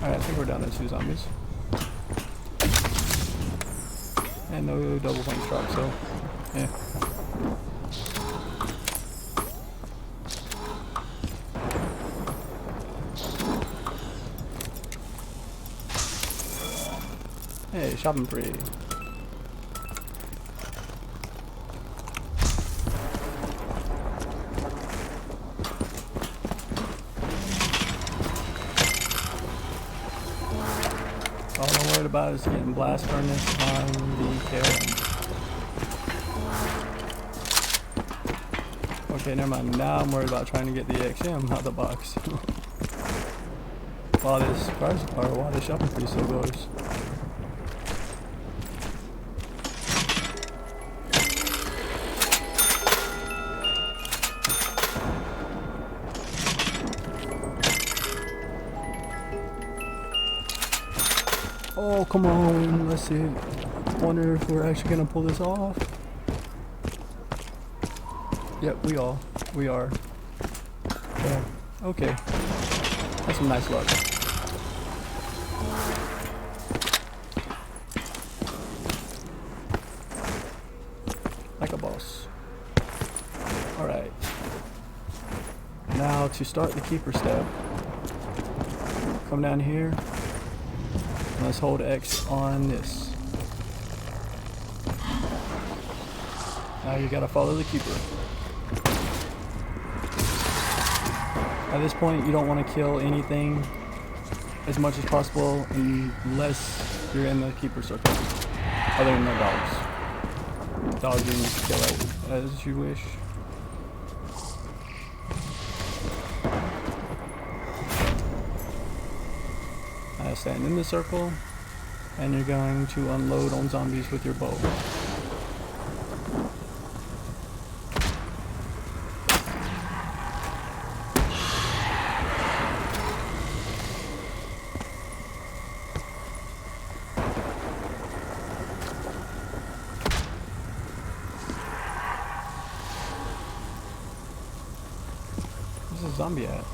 Alright, I think we're down to 2 zombies. And no double points drop, so yeah. Hey, shopping free. All I'm worried about is getting blast furnace on the KLM. Okay, never mind. Now I'm worried about trying to get the XM out of the box. while this shopping free still goes. Oh, come on, let's see. wonder if we're actually gonna pull this off. Yep, we are. Yeah. Okay. That's some nice luck. Like a boss. Alright. Now to start the keeper step, come down here and let's hold X on this. Now you gotta follow the keeper. At this point you don't want to kill anything as much as possible unless you're in the keeper circle, other than the dogs. Dogs you can kill as you wish. Stand in the circle, and you're going to unload on zombies with your bow. Where's the zombie at?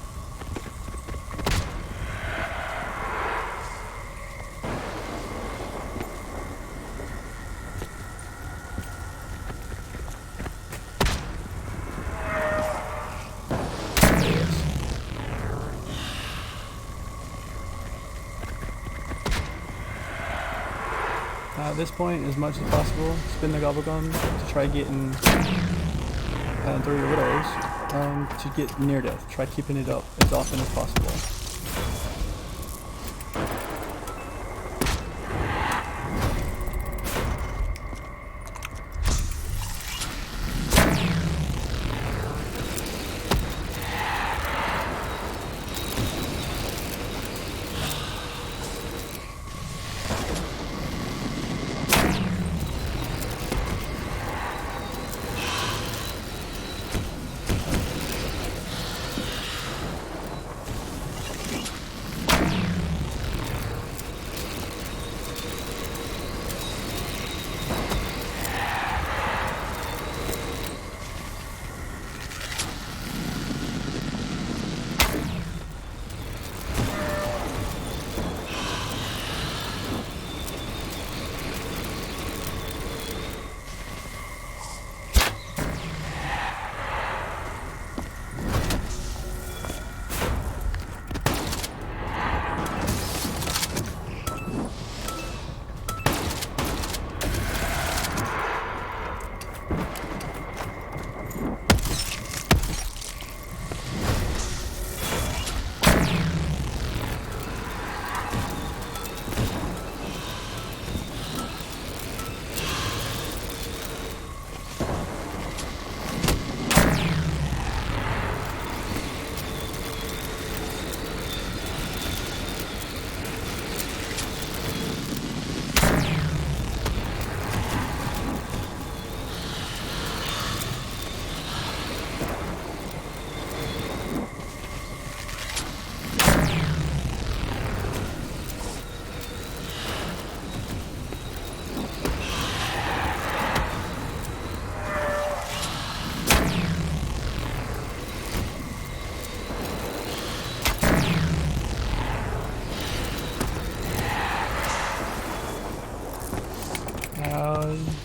At this point, as much as possible, spin the gobble gum to try getting through your widows to get near death. Try keeping it up as often as possible.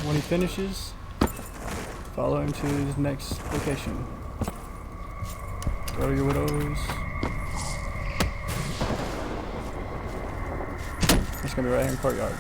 When he finishes, follow him to his next location. Throw your widows. It's gonna be right here in the courtyard.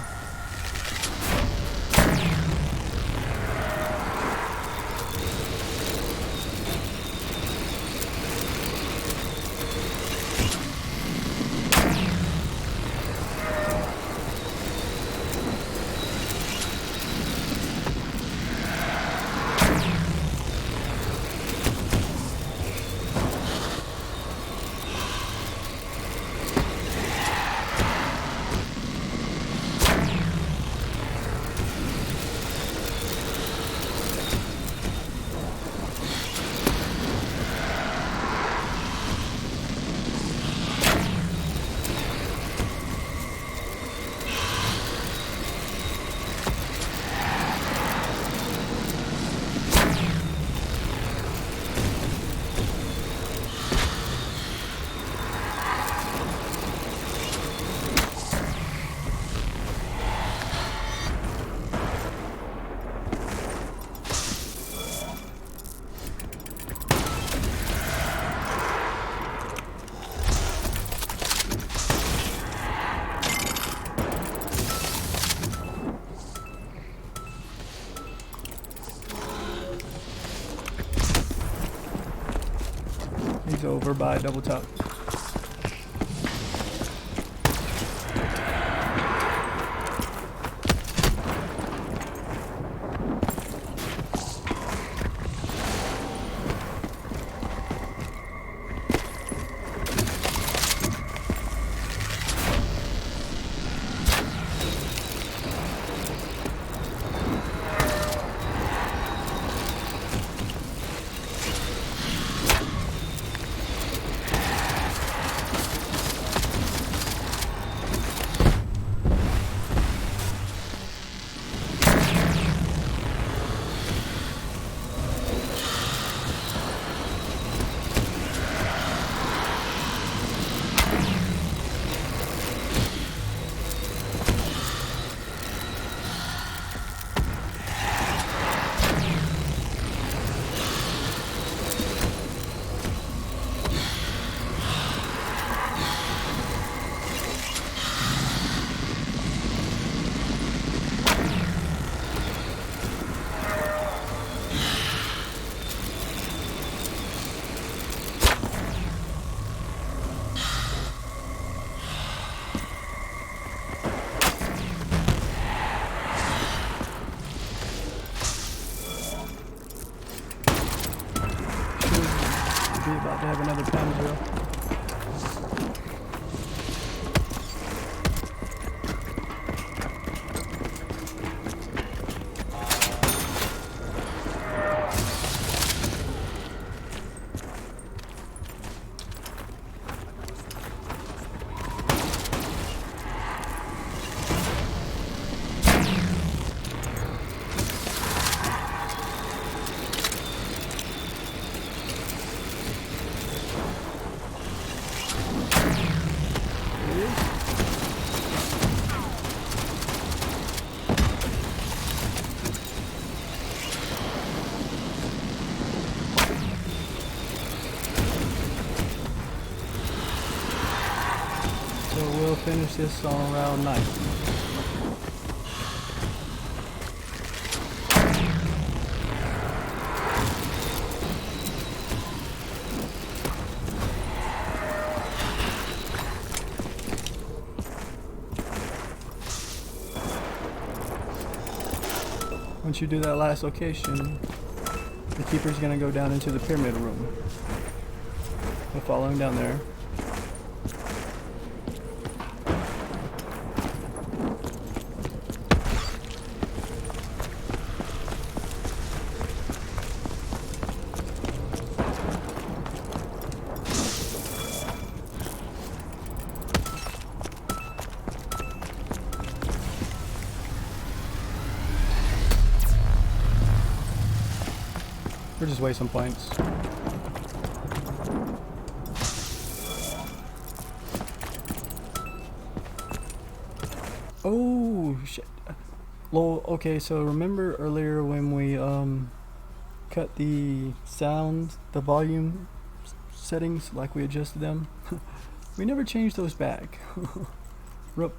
He's over by double top. About to have another pound drill. So we'll finish this on round 9. Once you do that last location, the keeper's gonna go down into the pyramid room. We'll follow him down there. We're just wasting points. Oh shit. Lol, okay, so remember earlier when we cut the sound, the volume settings, like we adjusted them? We never changed those back. Rup.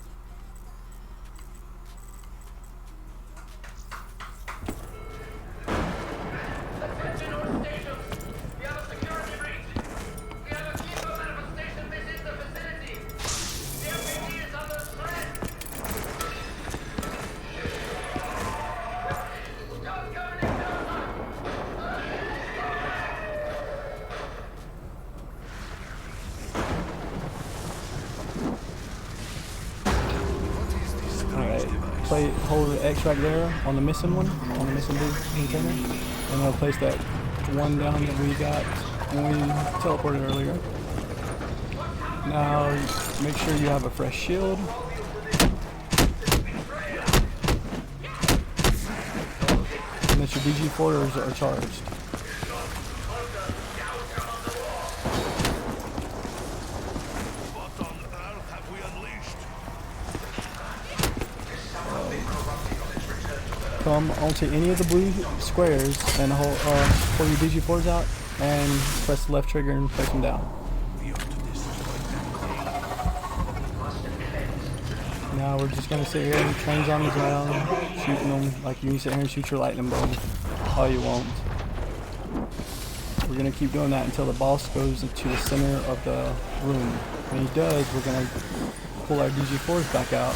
Hold the X right there on the missing one, on the missing blue container, and I'll place that one down that we got when we teleported earlier. Now make sure you have a fresh shield. And that your DG4s are charged. Come onto any of the blue squares and hold, pull your DG4s out and press the left trigger and place them down. Now we're just going to sit here and trains on the ground, shooting them like you can sit here and shoot your lightning bolt all you want. We're gonna keep doing that until the boss goes into the center of the room. When he does, we're gonna pull our DG4s back out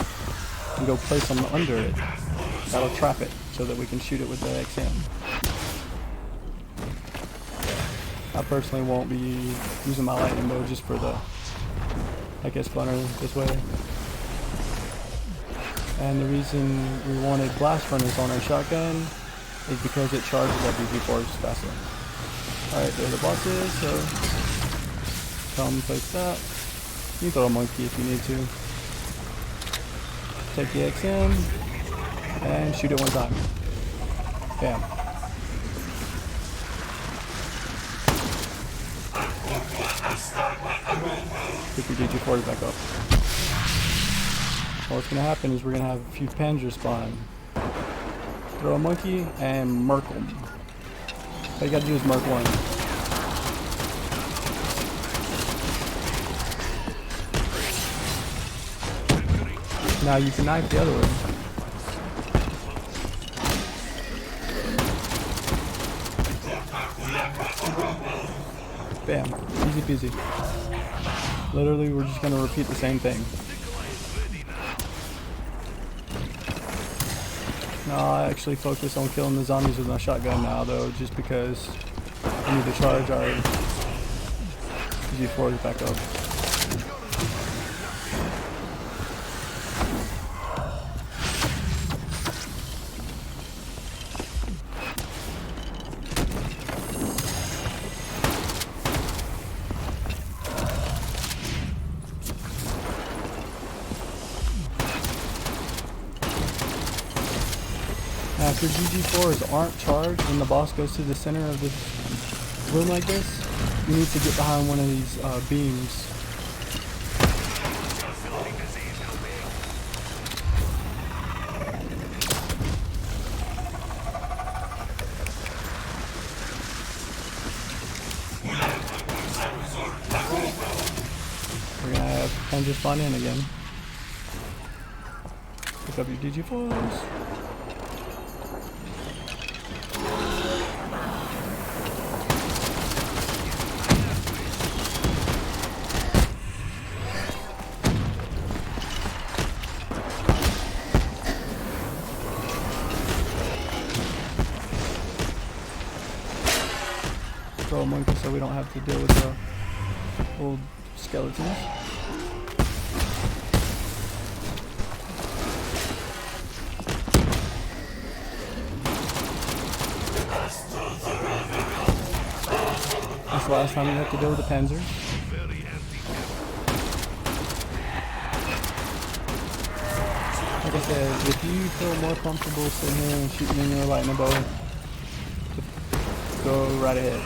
and go place them under it. That'll trap it so that we can shoot it with the XM. I personally won't be using my lightning bow just for the, I guess, funner this way. And the reason we wanted blast furnace on our shotgun is because it charges our DG4s faster. Alright, there the boss is, so come place that. You can throw a monkey if you need to. Take the XM and shoot it one time. Bam. Pick your DG4s back up. What's going to happen is we're going to have a few panzers spawn. Throw a monkey and murk them. All you got to do is murk one. Now you can knife the other one. Bam. Easy peasy. Literally, we're just going to repeat the same thing. No, I actually focus on killing the zombies with my shotgun now, though, just because I need to charge our G4s back up. Now, if your GG4s aren't charged when the boss goes to the center of this room like this, you need to get behind one of these beams. We're gonna have Panzer spawn in again. Pick up your DG4s. Throw a monkey so we don't have to deal with the old skeletons. That's the last time we have to deal with the Panzer. Like I said, if you feel more comfortable sitting here and shooting in your lightning bow, go right ahead.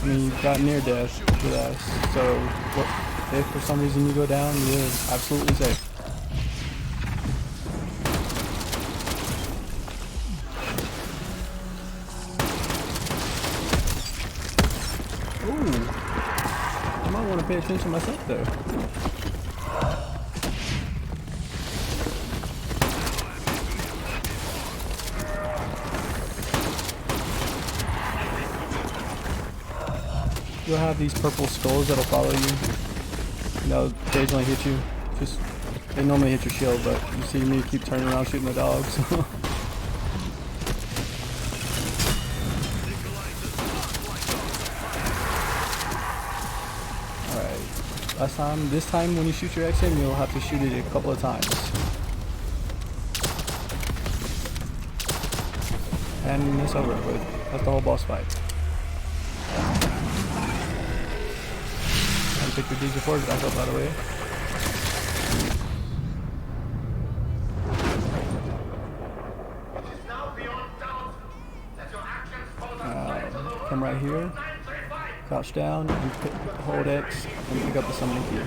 I mean, you've got near death with us, so if for some reason you go down, you're absolutely safe. Ooh, I might want to pay attention myself though. You'll have these purple skulls that'll follow you. They'll occasionally hit you. They normally hit your shield, but you see me keep turning around shooting the dogs. Alright. This time when you shoot your XM, you'll have to shoot it a couple of times. And it's over with. That's the whole boss fight. Pick your DG4s back up, by the way. Come right here, crouch down, and hold X, and pick up the summoning key.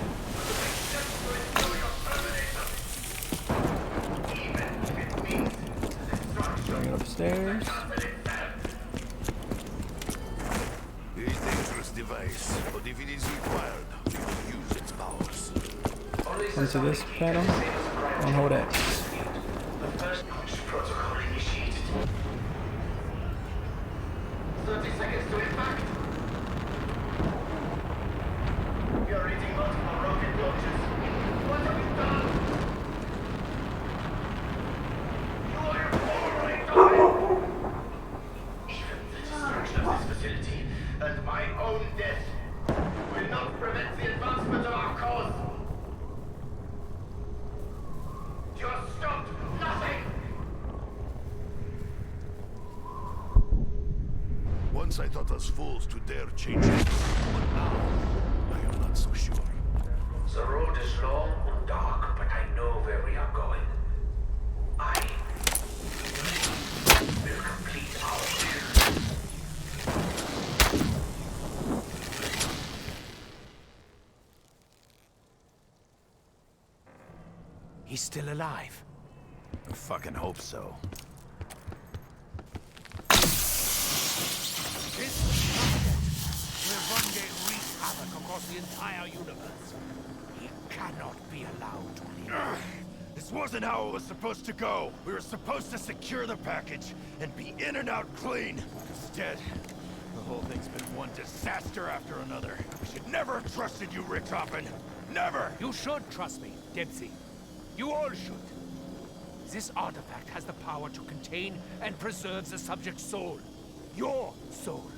Bring it upstairs. Device, but if it is required, we will use its powers. Into this panel and hold X. The first push protocol initiated. 30 seconds to impact. own death will not prevent the advancement of our cause. You have stopped nothing! Once I thought us fools to dare change it, but now I am not so sure. The road is long and dark, but I know where we are going. I will complete our mission. He's still alive. I fucking hope so. This will one day wreak havoc across the entire universe. He cannot be allowed to live. This wasn't how it was supposed to go. We were supposed to secure the package and be in and out clean. Instead, the whole thing's been one disaster after another. We should never have trusted you, Richthofen. Never! You should trust me, Dempsey. You all should. This artifact has the power to contain and preserve the subject's soul. Your soul.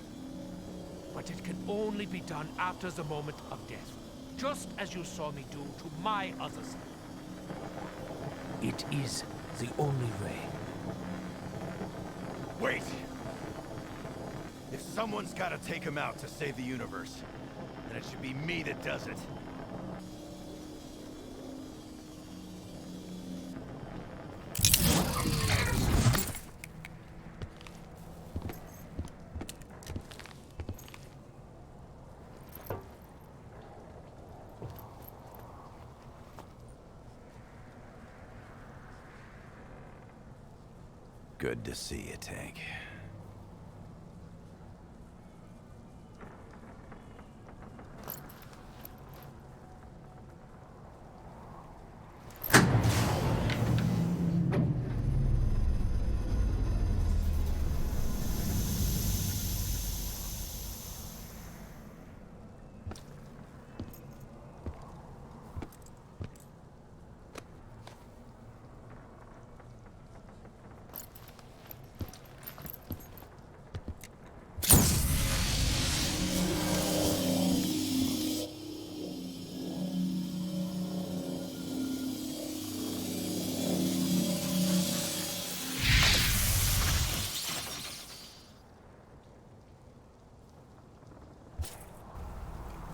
But it can only be done after the moment of death. Just as you saw me do to my other son. It is the only way. Wait! If someone's gotta take him out to save the universe, then it should be me that does it. Good to see you, Tank.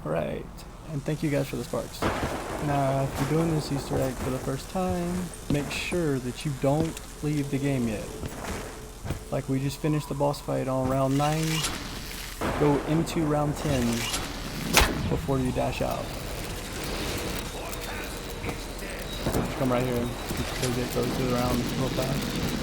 Right, and thank you guys for the sparks. Now, if you're doing this Easter egg for the first time, make sure that you don't leave the game yet. Like we just finished the boss fight on round 9, go into round 10 before you dash out. Just come right here, because it goes through the round real fast.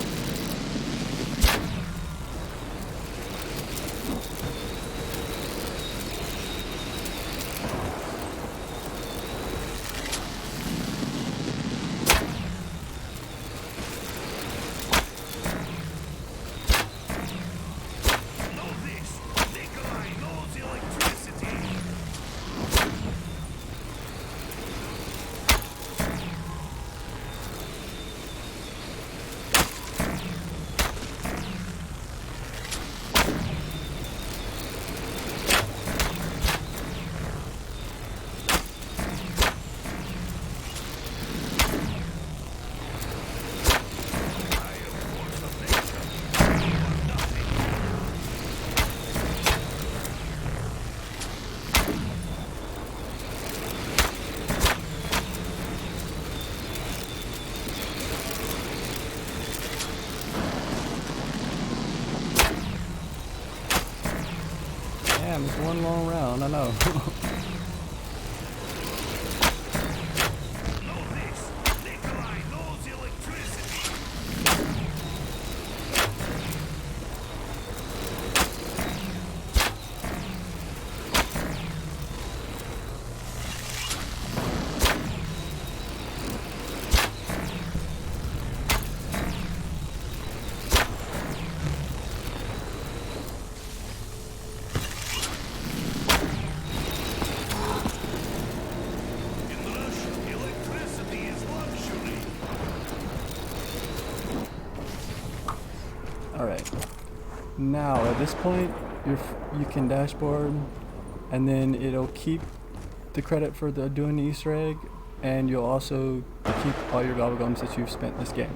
Damn, it's one long round, I know. Alright, now at this point, you can dashboard and then it'll keep the credit for doing the Easter egg, and you'll also keep all your bubblegums that you've spent this game.